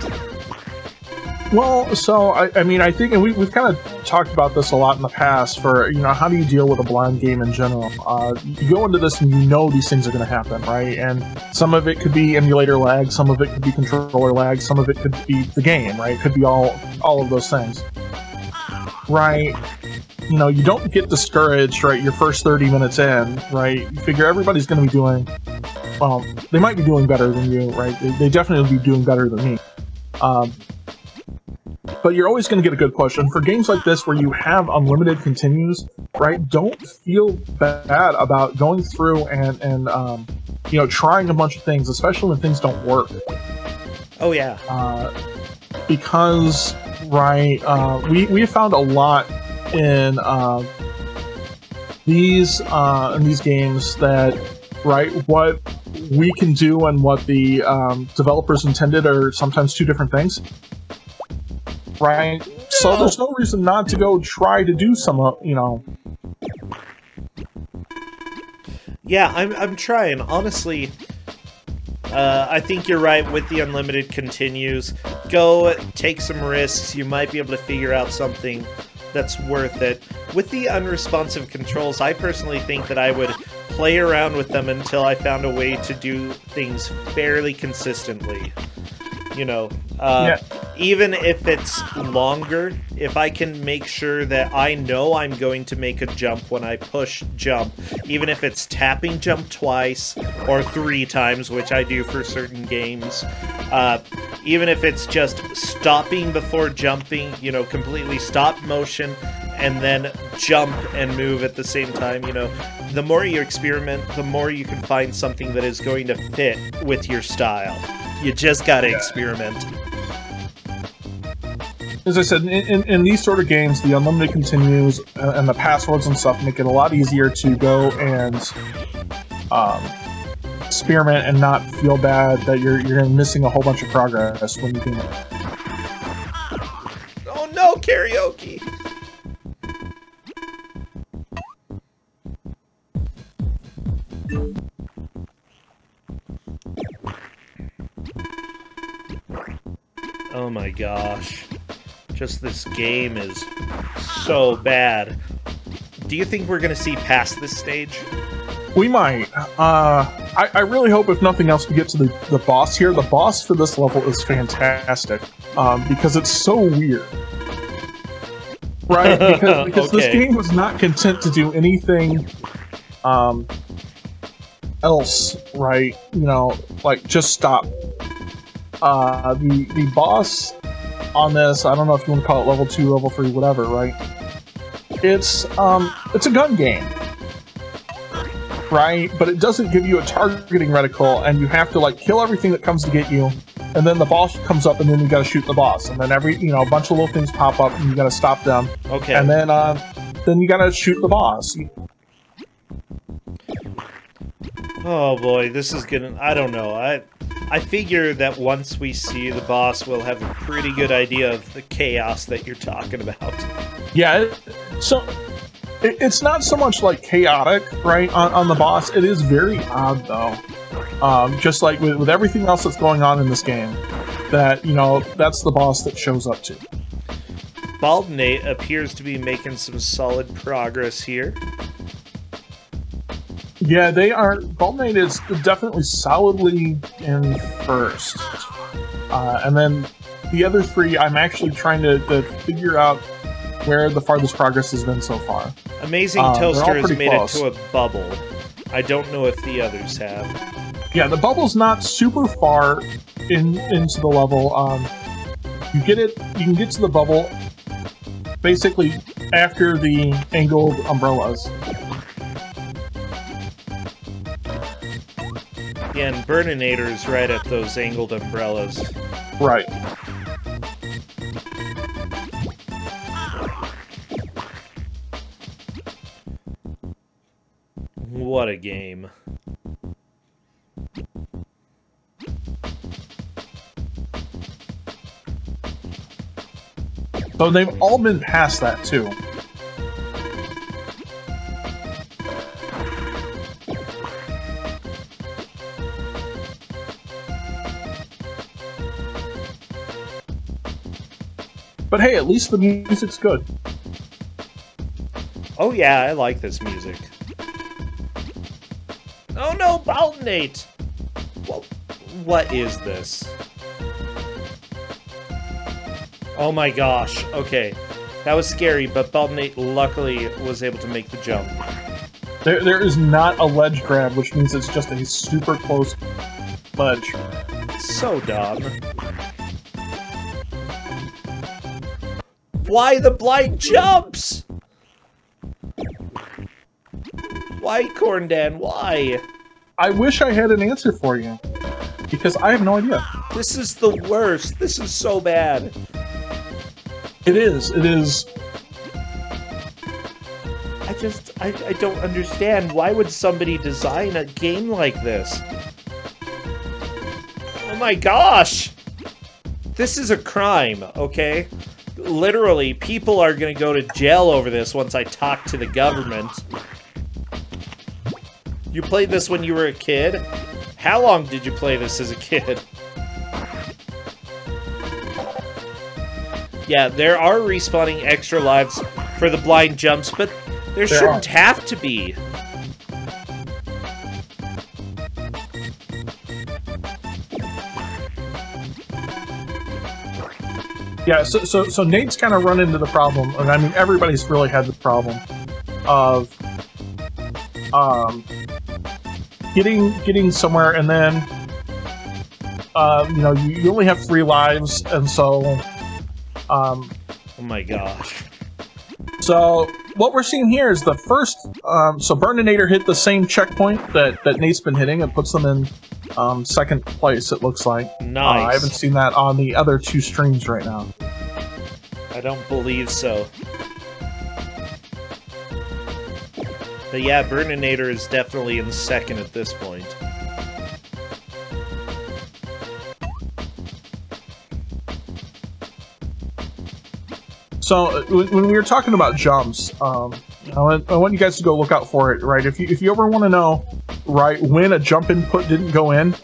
S4: Well, so, I mean, I think, and we've kind of talked about this a lot in the past for, you know, how do you deal with a blind game in general? You go into this and you know these things are going to happen, right? And some of it could be emulator lag, some of it could be controller lag, some of it could be the game, right? It could be all of those things. Right, you know, you don't get discouraged, right, your first 30 minutes in, right? You figure everybody's going to be doing, well, they might be doing better than you, right? They definitely be doing better than me. But you're always going to get a good push. And for games like this where you have unlimited continues, right, don't feel bad about going through and you know, trying a bunch of things, especially when things don't work.
S1: Oh, yeah.
S4: Because... Right, we found a lot in these games that, right, what we can do and what the developers intended are sometimes two different things. Right, so there's no reason not to go try to do some, you know.
S1: Yeah, I'm trying, honestly. I think you're right with the unlimited continues. Go take some risks. You might be able to figure out something that's worth it. With the unresponsive controls, I personally think that I would play around with them until I found a way to do things fairly consistently. You know, even if it's longer, if I can make sure that I know I'm going to make a jump when I push jump, even if it's tapping jump twice or 3 times, which I do for certain games, even if it's just stopping before jumping, you know, completely stop motion, and then jump and move at the same time, you know, the more you experiment, the more you can find something that is going to fit with your style. You just gotta experiment.
S4: as I said, in these sort of games, the unlimited continues and the passwords and stuff make it a lot easier to go and experiment and not feel bad that you're missing a whole bunch of progress when you do it.
S1: Oh no, karaoke! Oh my gosh. Just this game is so bad. Do you think we're gonna see past this stage?
S4: We might. I really hope, if nothing else, we get to the boss here. The boss for this level is fantastic, because it's so weird. Right? Because
S1: Okay.
S4: this game was not content to do anything else, right? You know, like, just stop. The boss on this, I don't know if you want to call it level 2, level 3, whatever, right? It's a gun game. Right? But it doesn't give you a targeting reticle, and you have to, like, kill everything that comes to get you, and then the boss comes up, and then you gotta shoot the boss, and then a bunch of little things pop up, and you gotta stop them.
S1: Okay.
S4: And then you gotta shoot the boss.
S1: Oh boy, this is gonna... I don't know. I figure that once we see the boss, we'll have a pretty good idea of the chaos that you're talking about.
S4: Yeah, it's not so much, like, chaotic, right, on the boss. It is very odd, though. Just like with everything else that's going on in this game, that, that's the boss that shows up to.
S1: Bald Nate appears to be making some solid progress here.
S4: Yeah, they are. Bald Nate is definitely solidly in first. And then the other three, I'm actually trying to figure out where the farthest progress has been so far.
S1: Amazing Toaster has made
S4: close.
S1: it to a bubble. I don't know if the others have.
S4: Yeah, the bubble's not super far into the level. You can get to the bubble basically after the angled umbrellas.
S1: Yeah, and Burninator's right at those angled umbrellas.
S4: Right.
S1: What a game.
S4: So they've all been past that, too. But hey, at least the music's good.
S1: Oh yeah, I like this music. Oh no, Bald Nate! Well, what is this? Oh my gosh, okay. That was scary, but Bald Nate luckily was able to make the jump.
S4: There is not a ledge grab, which means it's just a super close ledge.
S1: So dumb. Why the blind jumps? Why, Kusogr4nde? Why?
S4: I wish I had an answer for you, because I have no idea.
S1: This is the worst. This is so bad.
S4: It is. It is.
S1: I don't understand. Why would somebody design a game like this? Oh my gosh! This is a crime, okay? Literally, people are gonna go to jail over this once I talk to the government. You played this when you were a kid? How long did you play this as a kid? Yeah, there are respawning extra lives for the blind jumps, but there shouldn't have to be.
S4: Yeah, so Nate's kind of run into the problem, and I mean everybody's really had the problem of getting somewhere, and then you only have 3 lives, and so
S1: Oh my gosh.
S4: so what we're seeing here is the first so Burninator hit the same checkpoint that Nate's been hitting. It puts them in second place, it looks like.
S1: Nice.
S4: I haven't seen that on the other 2 streams right now.
S1: I don't believe so. But yeah, Burninator is definitely in second at this point.
S4: So when we were talking about jumps, I want you guys to go look out for it, right? If you ever want to know, right, when a jump input didn't go in,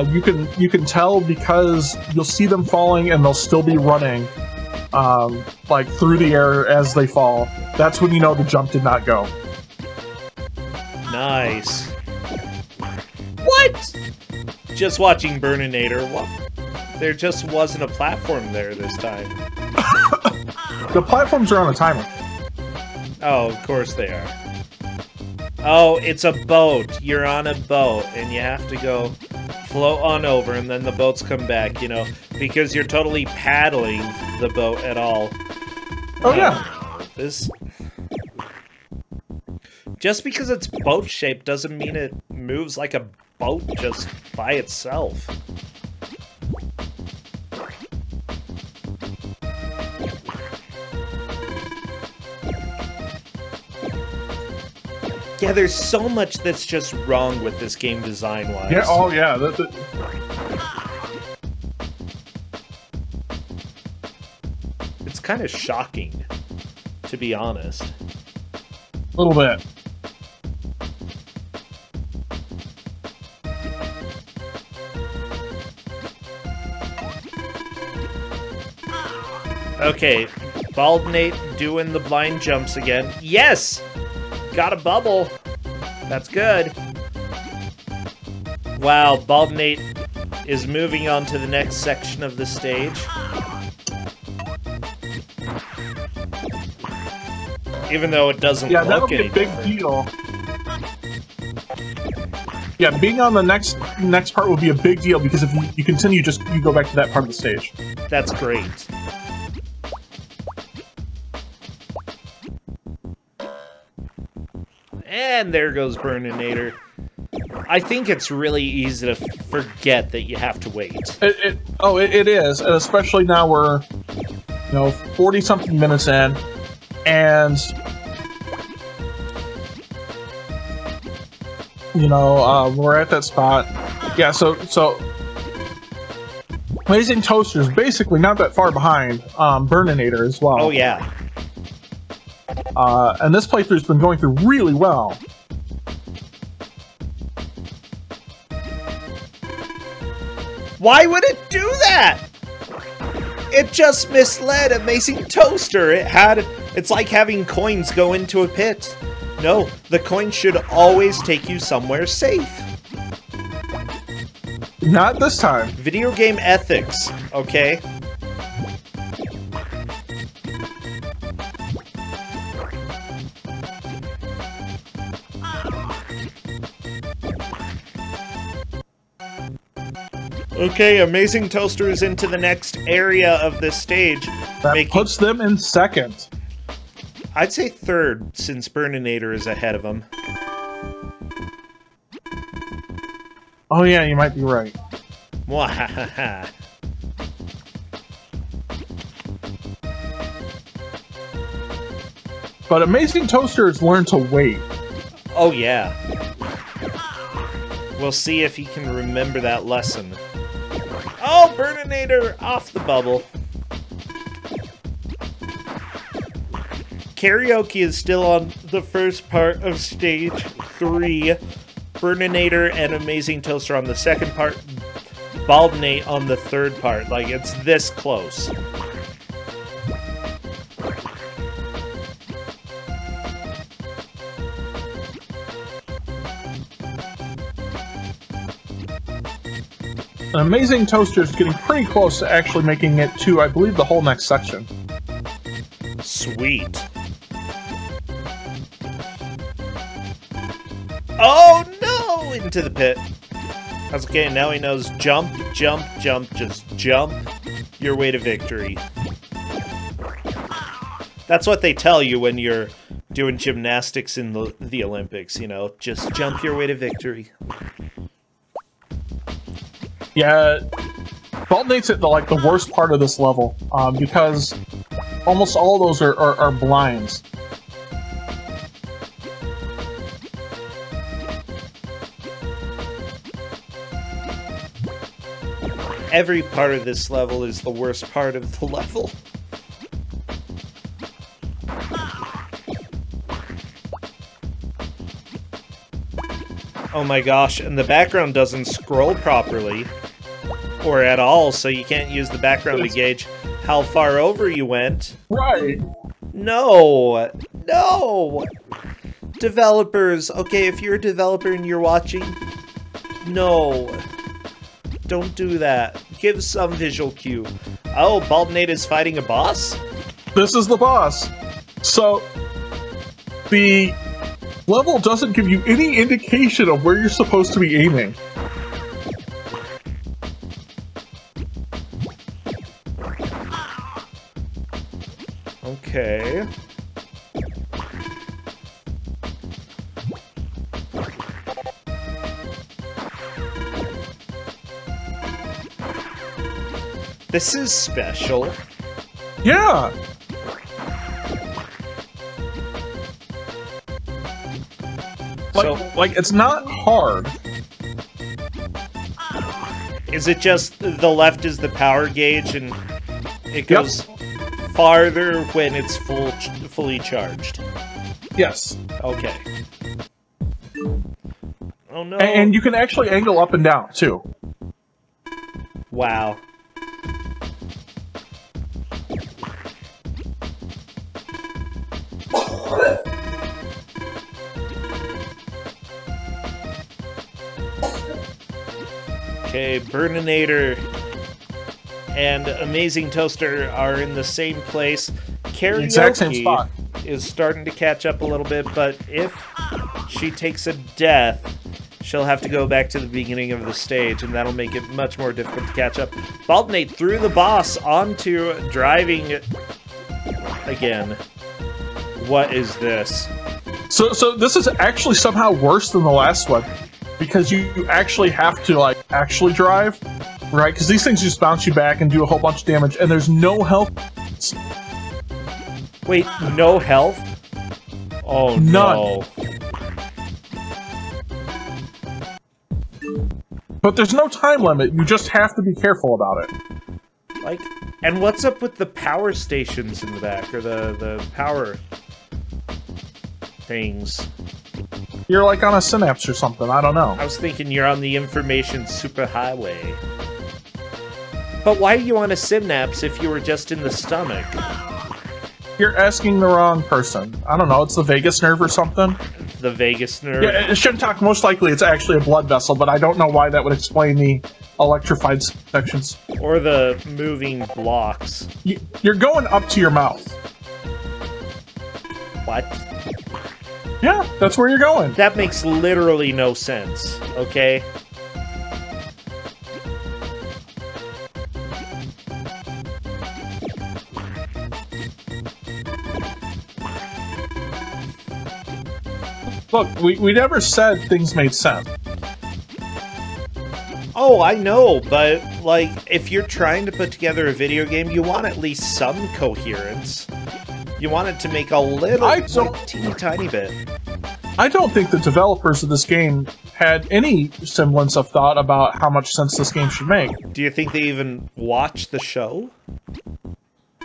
S4: you can tell because you'll see them falling and they'll still be running, like through the air as they fall. That's when you know the jump did not go.
S1: Nice. What? Just watching Burninator. What? There just wasn't a platform there this time.
S4: The platforms are on a timer.
S1: Oh, of course they are. Oh, it's a boat. You're on a boat, and you have to go float on over, and then the boats come back, you know, because you're totally paddling the boat at all.
S4: Oh, yeah.
S1: This... Just because it's boat-shaped doesn't mean it moves like a boat just by itself. Yeah, there's so much that's just wrong with this game design-wise.
S4: Yeah, oh yeah.
S1: It's kind of shocking, to be honest.
S4: A little bit.
S1: Okay, Bald Nate doing the blind jumps again. Yes! Got a bubble. That's good. Wow, Bald Nate is moving on to the next section of the stage. Even though it doesn't
S4: Yeah,
S1: look
S4: that'll be
S1: any
S4: a big
S1: different.
S4: deal. Yeah, being on the next part will be a big deal because if you continue, you go back to that part of the stage.
S1: That's great. And there goes Burninator. I think it's really easy to forget that you have to wait.
S4: It is, and especially now we're 40-something minutes in, and we're at that spot. Yeah, so Amazing Toaster is basically not that far behind Burninator as well.
S1: Oh yeah.
S4: And this playthrough's been going through really well.
S1: Why would it do that? It just misled Amazing Toaster. It's like having coins go into a pit. No, the coin should always take you somewhere safe.
S4: Not this time.
S1: Video game ethics, okay? Okay, Amazing Toaster is into the next area of this stage.
S4: That puts them in second.
S1: I'd say third, since Burninator is ahead of him.
S4: Oh yeah, you might be right.
S1: Mwahaha.
S4: But Amazing Toaster has learned to wait.
S1: Oh yeah. We'll see if he can remember that lesson. Oh, Burninator off the bubble. Karaoke is still on the first part of stage 3. Burninator and Amazing Toaster on the second part. Bald Nate on the third part. Like, it's this close.
S4: An Amazing Toaster is getting pretty close to actually making it to, I believe, the whole next section.
S1: Sweet. Oh no! Into the pit. That's okay, now he knows jump, jump, jump, just jump your way to victory. That's what they tell you when you're doing gymnastics in the Olympics, just jump your way to victory.
S4: Yeah, Bald Nate's at the worst part of this level, because almost all of those are blinds.
S1: Every part of this level is the worst part of the level. Oh my gosh, and the background doesn't scroll properly. Or at all, so you can't use the background to gauge how far over you went.
S4: Right.
S1: No! No! Developers, okay, if you're a developer and you're watching, no. Don't do that. Give some visual cue. Oh, Baldnate is fighting a boss?
S4: This is the boss. So, the level doesn't give you any indication of where you're supposed to be aiming.
S1: Okay. This is special.
S4: Yeah. Like it's not hard.
S1: Is it just the left is the power gauge and it goes farther when it's fully charged?
S4: Yes.
S1: Okay. Oh no.
S4: And you can actually angle up and down too.
S1: Wow. Okay, Burninator and Amazing Toaster are in the same place. Karaoke
S4: exact same spot.
S1: Is starting to catch up a little bit, but if she takes a death, she'll have to go back to the beginning of the stage, and that'll make it much more difficult to catch up. Baldnate threw the boss onto driving again. What is this?
S4: So this is actually somehow worse than the last one, because you actually have to, like, actually drive, right? Because these things just bounce you back and do a whole bunch of damage, and there's no health.
S1: Wait, no health? Oh,
S4: None.
S1: no.
S4: But there's no time limit, you just have to be careful about it.
S1: Like, and what's up with the power stations in the back, or the power things?
S4: You're like on a synapse or something, I don't know.
S1: I was thinking you're on the information superhighway. But why are you on a synapse if you were just in the stomach?
S4: You're asking the wrong person. I don't know, it's the vagus nerve or something?
S1: The vagus nerve?
S4: Yeah, it shouldn't talk. Most likely it's actually a blood vessel, but I don't know why that would explain the electrified sections.
S1: Or the moving blocks.
S4: You're going up to your mouth.
S1: What?
S4: Yeah, that's where you're going.
S1: That makes literally no sense, okay?
S4: Look, we never said things made sense.
S1: Oh, I know, but, like, if you're trying to put together a video game, you want at least some coherence. You want it to make a little, like, teeny tiny bit.
S4: I don't think the developers of this game had any semblance of thought about how much sense this game should make.
S1: Do you think they even watched the show?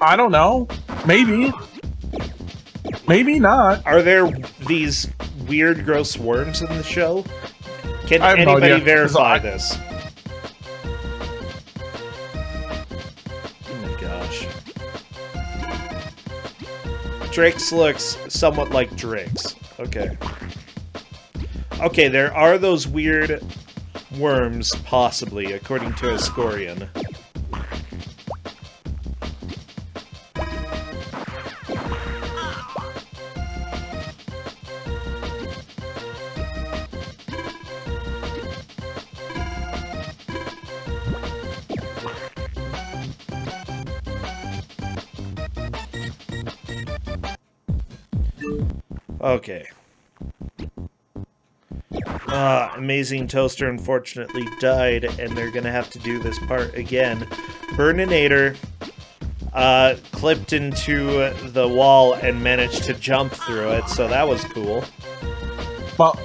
S4: I don't know. Maybe. Maybe not.
S1: Are there these weird, gross worms in the show? Can
S4: I have no
S1: anybody
S4: idea,
S1: verify
S4: 'cause
S1: this? Oh my gosh. Drix looks somewhat like Drix. Okay. Okay, there are those weird worms, possibly, according to Kusogr4nde. Okay. Amazing Toaster unfortunately died, and they're gonna have to do this part again. Burninator
S5: clipped into the wall and managed to jump through it, so that was cool.
S4: Well,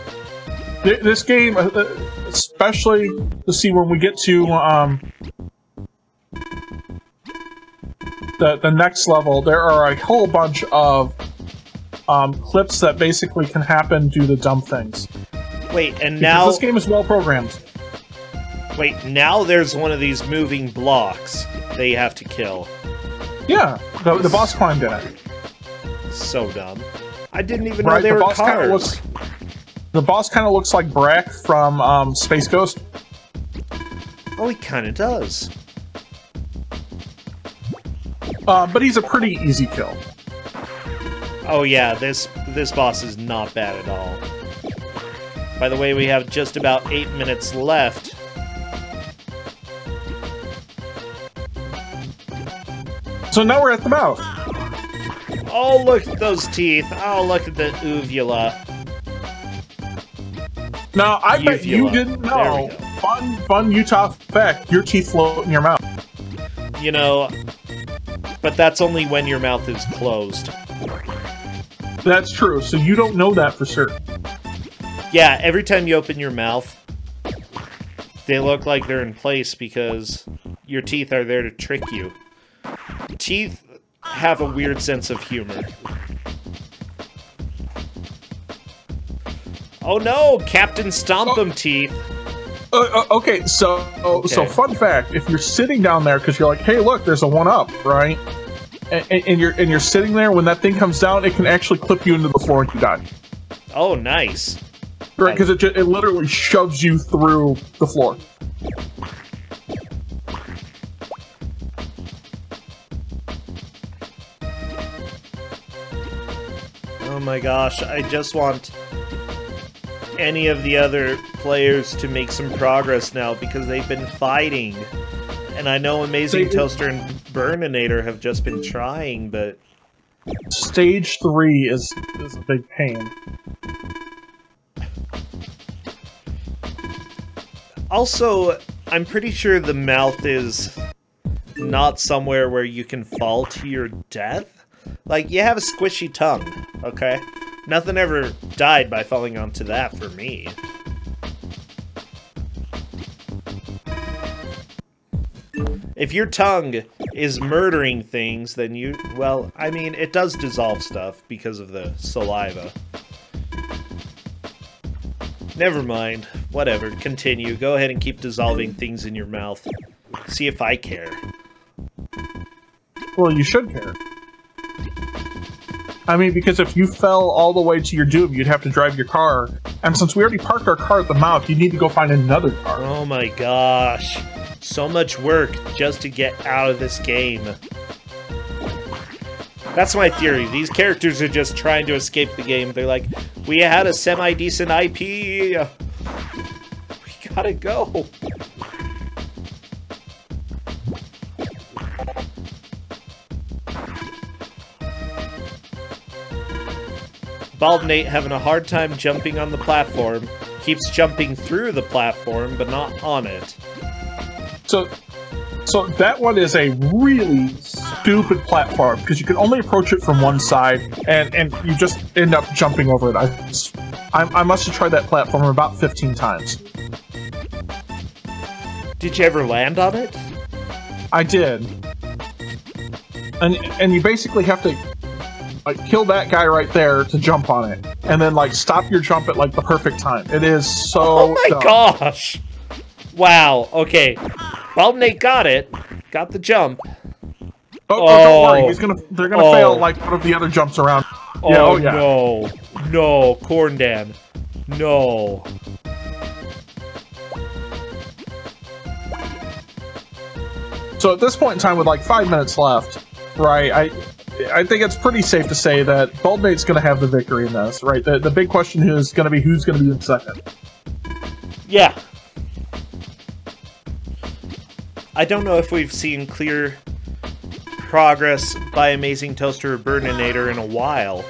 S4: this game, especially to see when we get to the next level, there are a whole bunch of clips that basically can happen due to dumb things.
S5: Wait, and
S4: Because
S5: now
S4: this game is well programmed.
S5: Wait, now there's one of these moving blocks that you have to kill.
S4: Yeah, the boss climbed in it.
S5: So dumb. I didn't even know
S4: Right,
S5: they
S4: the
S5: were
S4: boss kinda
S5: cars.
S4: The boss kind of looks like Brack from Space Ghost.
S5: Oh, he kind of does.
S4: But he's a pretty easy kill.
S5: Oh yeah, this boss is not bad at all. By the way, we have just about 8 minutes left.
S4: So now we're at the mouth.
S5: Oh, look at those teeth. Oh, look at the uvula.
S4: Now, I bet you
S5: Uvula.
S4: didn't
S5: There
S4: know.
S5: we go.
S4: Fun Utah fact, your teeth float in your mouth.
S5: You know, but that's only when your mouth is closed.
S4: That's true, so you don't know that for certain.
S5: Yeah, every time you open your mouth, they look like they're in place because your teeth are there to trick you. Teeth have a weird sense of humor. Oh no, Captain Stomp'em teeth.
S4: Okay, so fun fact: if you're sitting down there because you're like, "Hey, look, there's a 1-up," right? And you're sitting there, when that thing comes down, it can actually clip you into the floor and you die.
S5: Oh, nice.
S4: Right, because it literally shoves you through the floor.
S5: Oh my gosh, I just want any of the other players to make some progress now because they've been fighting. And I know Amazing Toaster and Burninator have just been trying, but...
S4: Stage 3 is a big pain.
S5: Also, I'm pretty sure the mouth is not somewhere where you can fall to your death. Like, you have a squishy tongue, okay? Nothing ever died by falling onto that for me. If your tongue is murdering things, then you... Well, I mean, it does dissolve stuff because of the saliva. Never mind. Whatever. Continue. Go ahead and keep dissolving things in your mouth. See if I care.
S4: Well, you should care. I mean, because if you fell all the way to your doom, you'd have to drive your car. And since we already parked our car at the mouth, you need to go find another car.
S5: Oh my gosh. So much work just to get out of this game. That's my theory. These characters are just trying to escape the game. They're like, we had a semi-decent IP. We gotta go. Bald Nate having a hard time jumping on the platform. Keeps jumping through the platform, but not on it.
S4: So that one is a really stupid platform because you can only approach it from one side, and you just end up jumping over it. I must have tried that platform about 15 times.
S5: Did you ever land on it?
S4: I did, and you basically have to like kill that guy right there to jump on it, and then like stop your jump at like the perfect time. It is so.
S5: Oh my
S4: dumb.
S5: gosh! Wow. Okay. Bald Nate got it. Got the jump.
S4: Oh, don't worry. They're gonna fail like one of the other jumps around.
S5: Oh,
S4: yeah.
S5: no. No, Kusogr4nde. No.
S4: So at this point in time, with like 5 minutes left, right? I think it's pretty safe to say that Bald Nate's gonna have the victory in this, right? The big question is gonna be who's gonna be in second.
S5: Yeah. I don't know if we've seen clear progress by Amazing Toaster or Burninator in a while.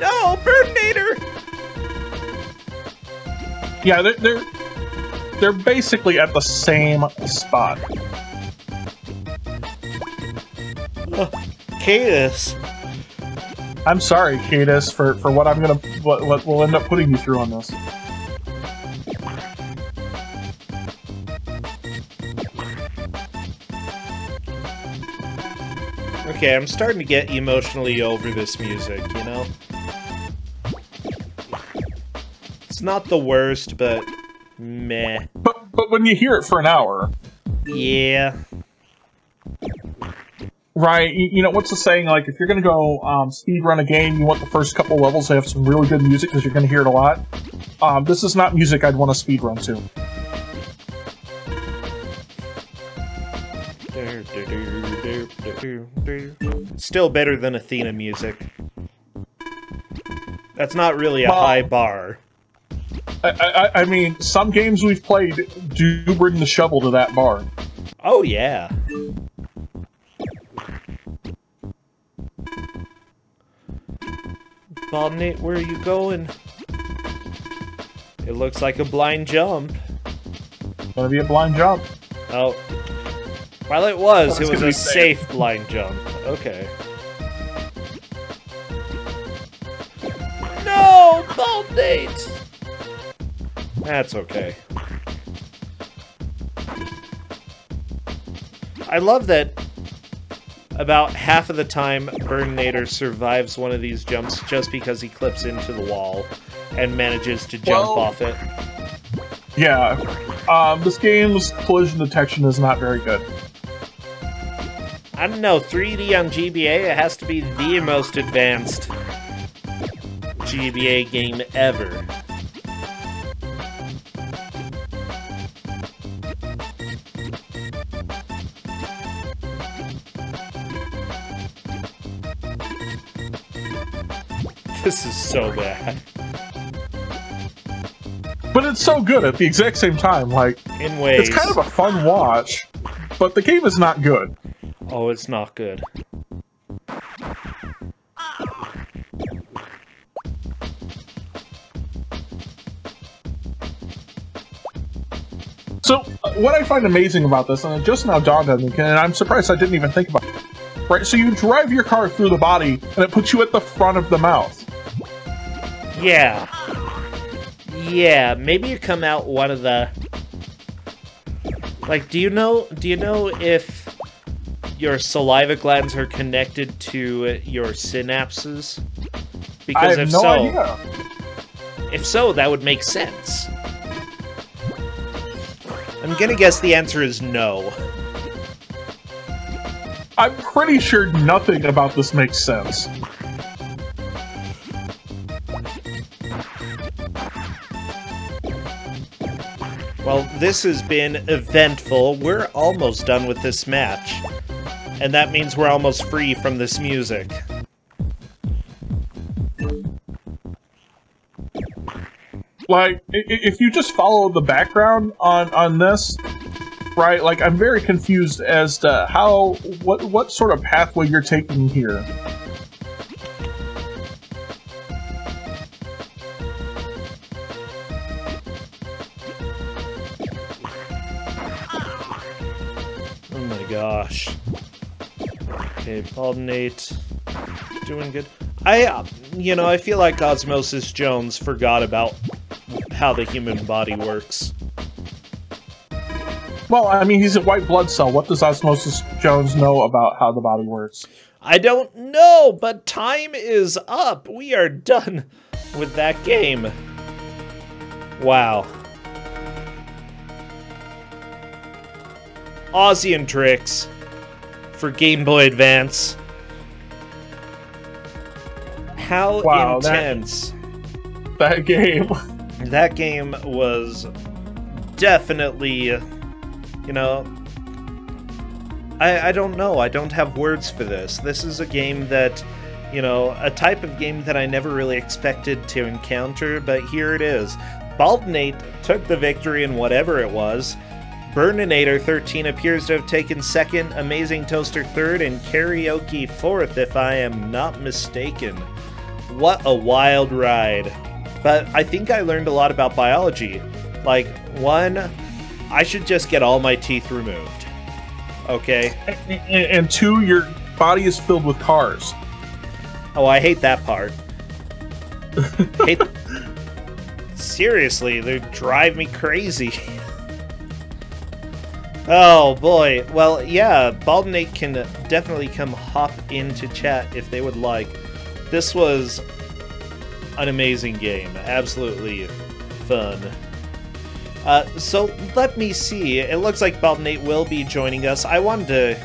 S5: No, Burninator!
S4: Yeah, they're basically at the same spot.
S1: Cadus.
S4: I'm sorry, Cadus, for what what we'll end up putting you through on this.
S1: Okay, I'm starting to get emotionally over this music, you know? It's not the worst, but meh.
S4: But when you hear it for an hour...
S1: Yeah.
S4: Right, you know, what's the saying, like, if you're gonna go speedrun a game, you want the first couple levels to have some really good music, because you're gonna hear it a lot. This is not music I'd want to speedrun to.
S1: Still better than Athena music. That's not really a high bar.
S4: I mean, some games we've played do bring the shovel to that bar.
S1: Oh, yeah. Baldnate, where are you going? It looks like a blind jump.
S4: Gonna be a blind jump.
S1: Oh. Well, it was a safe blind jump. Okay. No! Baldnate! That's okay. I love that about half of the time Burninator survives one of these jumps just because he clips into the wall and manages to jump off it.
S4: Yeah. This game's collision detection is not very good.
S1: I don't know, 3D on GBA, it has to be the most advanced GBA game ever. This is so bad.
S4: But it's so good at the exact same time, like...
S1: In ways.
S4: It's kind of a fun watch, but the game is not good.
S1: Oh, it's not good.
S4: So, what I find amazing about this, and it just now dawned on me, and I'm surprised I didn't even think about it. Right, so you drive your car through the body, and it puts you at the front of the mouth.
S1: Yeah. Yeah, maybe you come out one of the... Like, do you know if your saliva glands are connected to your synapses? Because
S4: I have no idea.
S1: If so, that would make sense. I'm gonna guess the answer is no.
S4: I'm pretty sure nothing about this makes sense.
S1: Well, this has been eventful. We're almost done with this match. And that means we're almost free from this music.
S4: Like, if you just follow the background on this, right, like, I'm very confused as to what sort of pathway you're taking here.
S1: Oh my gosh. Okay, Baldnate. Doing good. I feel like Osmosis Jones forgot about how the human body works.
S4: Well, I mean, he's a white blood cell. What does Osmosis Jones know about how the body works?
S1: I don't know, but time is up. We are done with that game. Wow. Ozzy and Drix for Game Boy Advance. How intense.
S4: That game.
S1: That game was definitely, I don't know. I don't have words for this. This is a game that, a type of game that I never really expected to encounter, but here it is. Baldnate took the victory in whatever it was. Burninator 13 appears to have taken second, Amazing Toaster third, and Karaoke fourth, if I am not mistaken. What a wild ride. But I think I learned a lot about biology. Like, one, I should just get all my teeth removed. Okay?
S4: And 2, your body is filled with cars.
S1: Oh, I hate that part. Seriously, they drive me crazy. Oh boy. Well, yeah, Baldenate can definitely come hop into chat if they would like. This was an amazing game. Absolutely fun. So let me see. It looks like Baldenate will be joining us. I wanted to,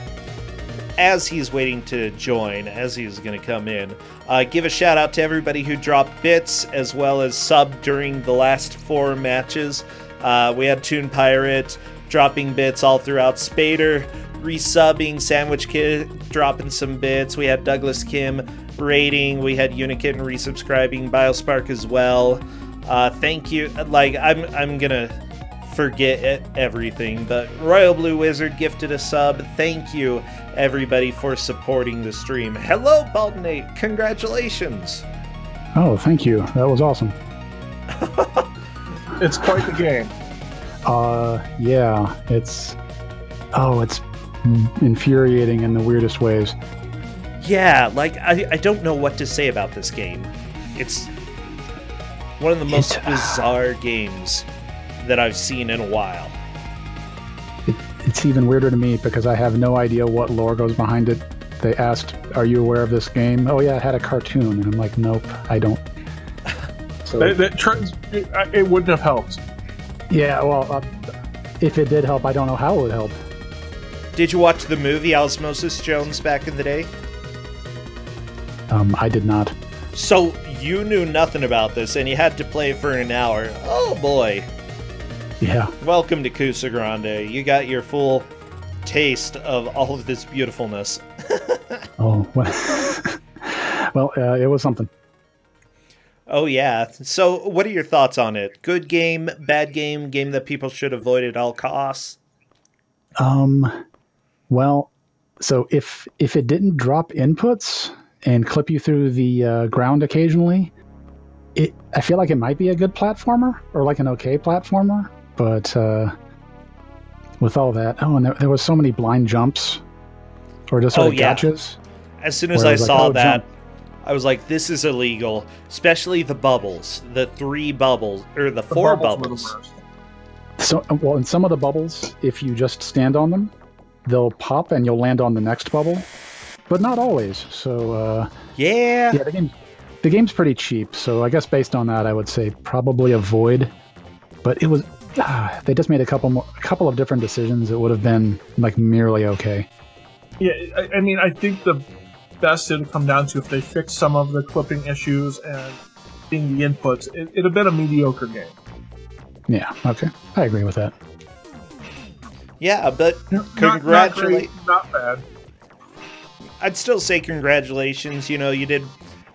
S1: as he's waiting to join, as he's going to come in, give a shout out to everybody who dropped bits as well as sub during the last 4 matches. We had Toon Pirate dropping bits all throughout, Spader resubbing, Sandwich Kid dropping some bits, we had Douglas Kim rating, we had Unikitten resubscribing, Biospark as well. Thank you. Like, I'm gonna forget everything, but Royal Blue Wizard gifted a sub. Thank you, everybody, for supporting the stream. Hello, Baldenate. Congratulations.
S6: Oh, thank you. That was awesome.
S4: It's quite the game.
S6: Yeah, it's infuriating in the weirdest ways.
S1: Yeah, like, I don't know what to say about this game. It's one of the most bizarre games that I've seen in a while.
S6: It's even weirder to me because I have no idea what lore goes behind it. They asked, "Are you aware of this game?" "Oh yeah, it had a cartoon," and I'm like, "Nope, I don't." So
S4: it wouldn't have helped.
S6: Yeah, well, if it did help, I don't know how it would help.
S1: Did you watch the movie Osmosis Jones back in the day?
S6: I did not.
S1: So you knew nothing about this, and you had to play for an hour. Oh boy.
S6: Yeah.
S1: Welcome to Kusogr4nde. You got your full taste of all of this beautifulness.
S6: Oh, well, it was something.
S1: Oh yeah. So what are your thoughts on it? Good game, bad game, game that people should avoid at all costs?
S6: Well, so if it didn't drop inputs and clip you through the ground occasionally, I feel like it might be a good platformer, or like an okay platformer, but with all that, and there was so many blind jumps, or just sort of gotchas.
S1: As soon as I saw that, I was like, this is illegal, especially the bubbles, the 3 bubbles, or the 4 bubbles.
S6: So, well, in some of the bubbles, if you just stand on them, they'll pop and you'll land on the next bubble, but not always. So,
S1: yeah,
S6: the game's pretty cheap. So I guess based on that, I would say probably avoid. But it was they just made a couple of different decisions. It would have been like merely okay.
S4: Yeah, I mean, I think the best it would come down to if they fix some of the clipping issues and being the inputs, it'd have been a mediocre game.
S6: Yeah, okay. I agree with that.
S1: Yeah, but
S4: congratulations. Not bad.
S1: I'd still say congratulations. You know, you did.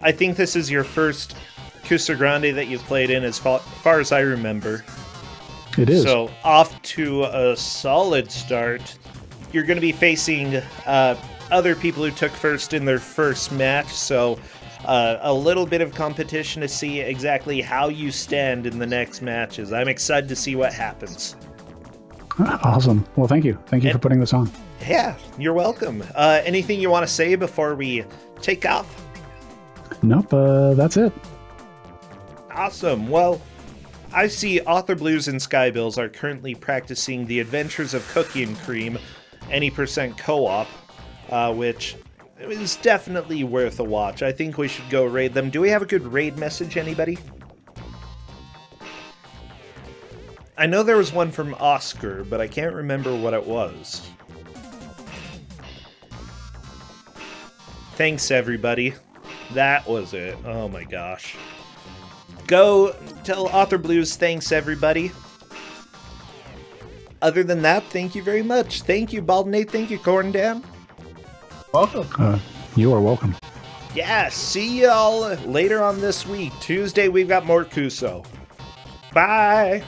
S1: I think this is your first Kusogr4nde that you've played in as far as I remember.
S6: It is.
S1: So, off to a solid start. You're going to be facing other people who took first in their first match, so a little bit of competition to see exactly how you stand in the next matches. I'm excited to see what happens.
S6: Awesome. Well, thank you. Thank you for putting this on.
S1: Yeah, you're welcome. Anything you want to say before we take off?
S6: Nope, that's it.
S1: Awesome. Well, I see Author Blues and Skybills are currently practicing the Adventures of Cookie and Cream, any % co-op, which is definitely worth a watch. I think we should go raid them. Do we have a good raid message, anybody? I know there was one from Oscar, but I can't remember what it was. Thanks, everybody. That was it. Oh my gosh. Go tell Author Blues thanks, everybody. Other than that, thank you very much. Thank you, Baldenate. Thank you, Corndan.
S4: Welcome.
S6: You are welcome.
S1: Yeah, see y'all later on this week. Tuesday, we've got more Kuso. Bye.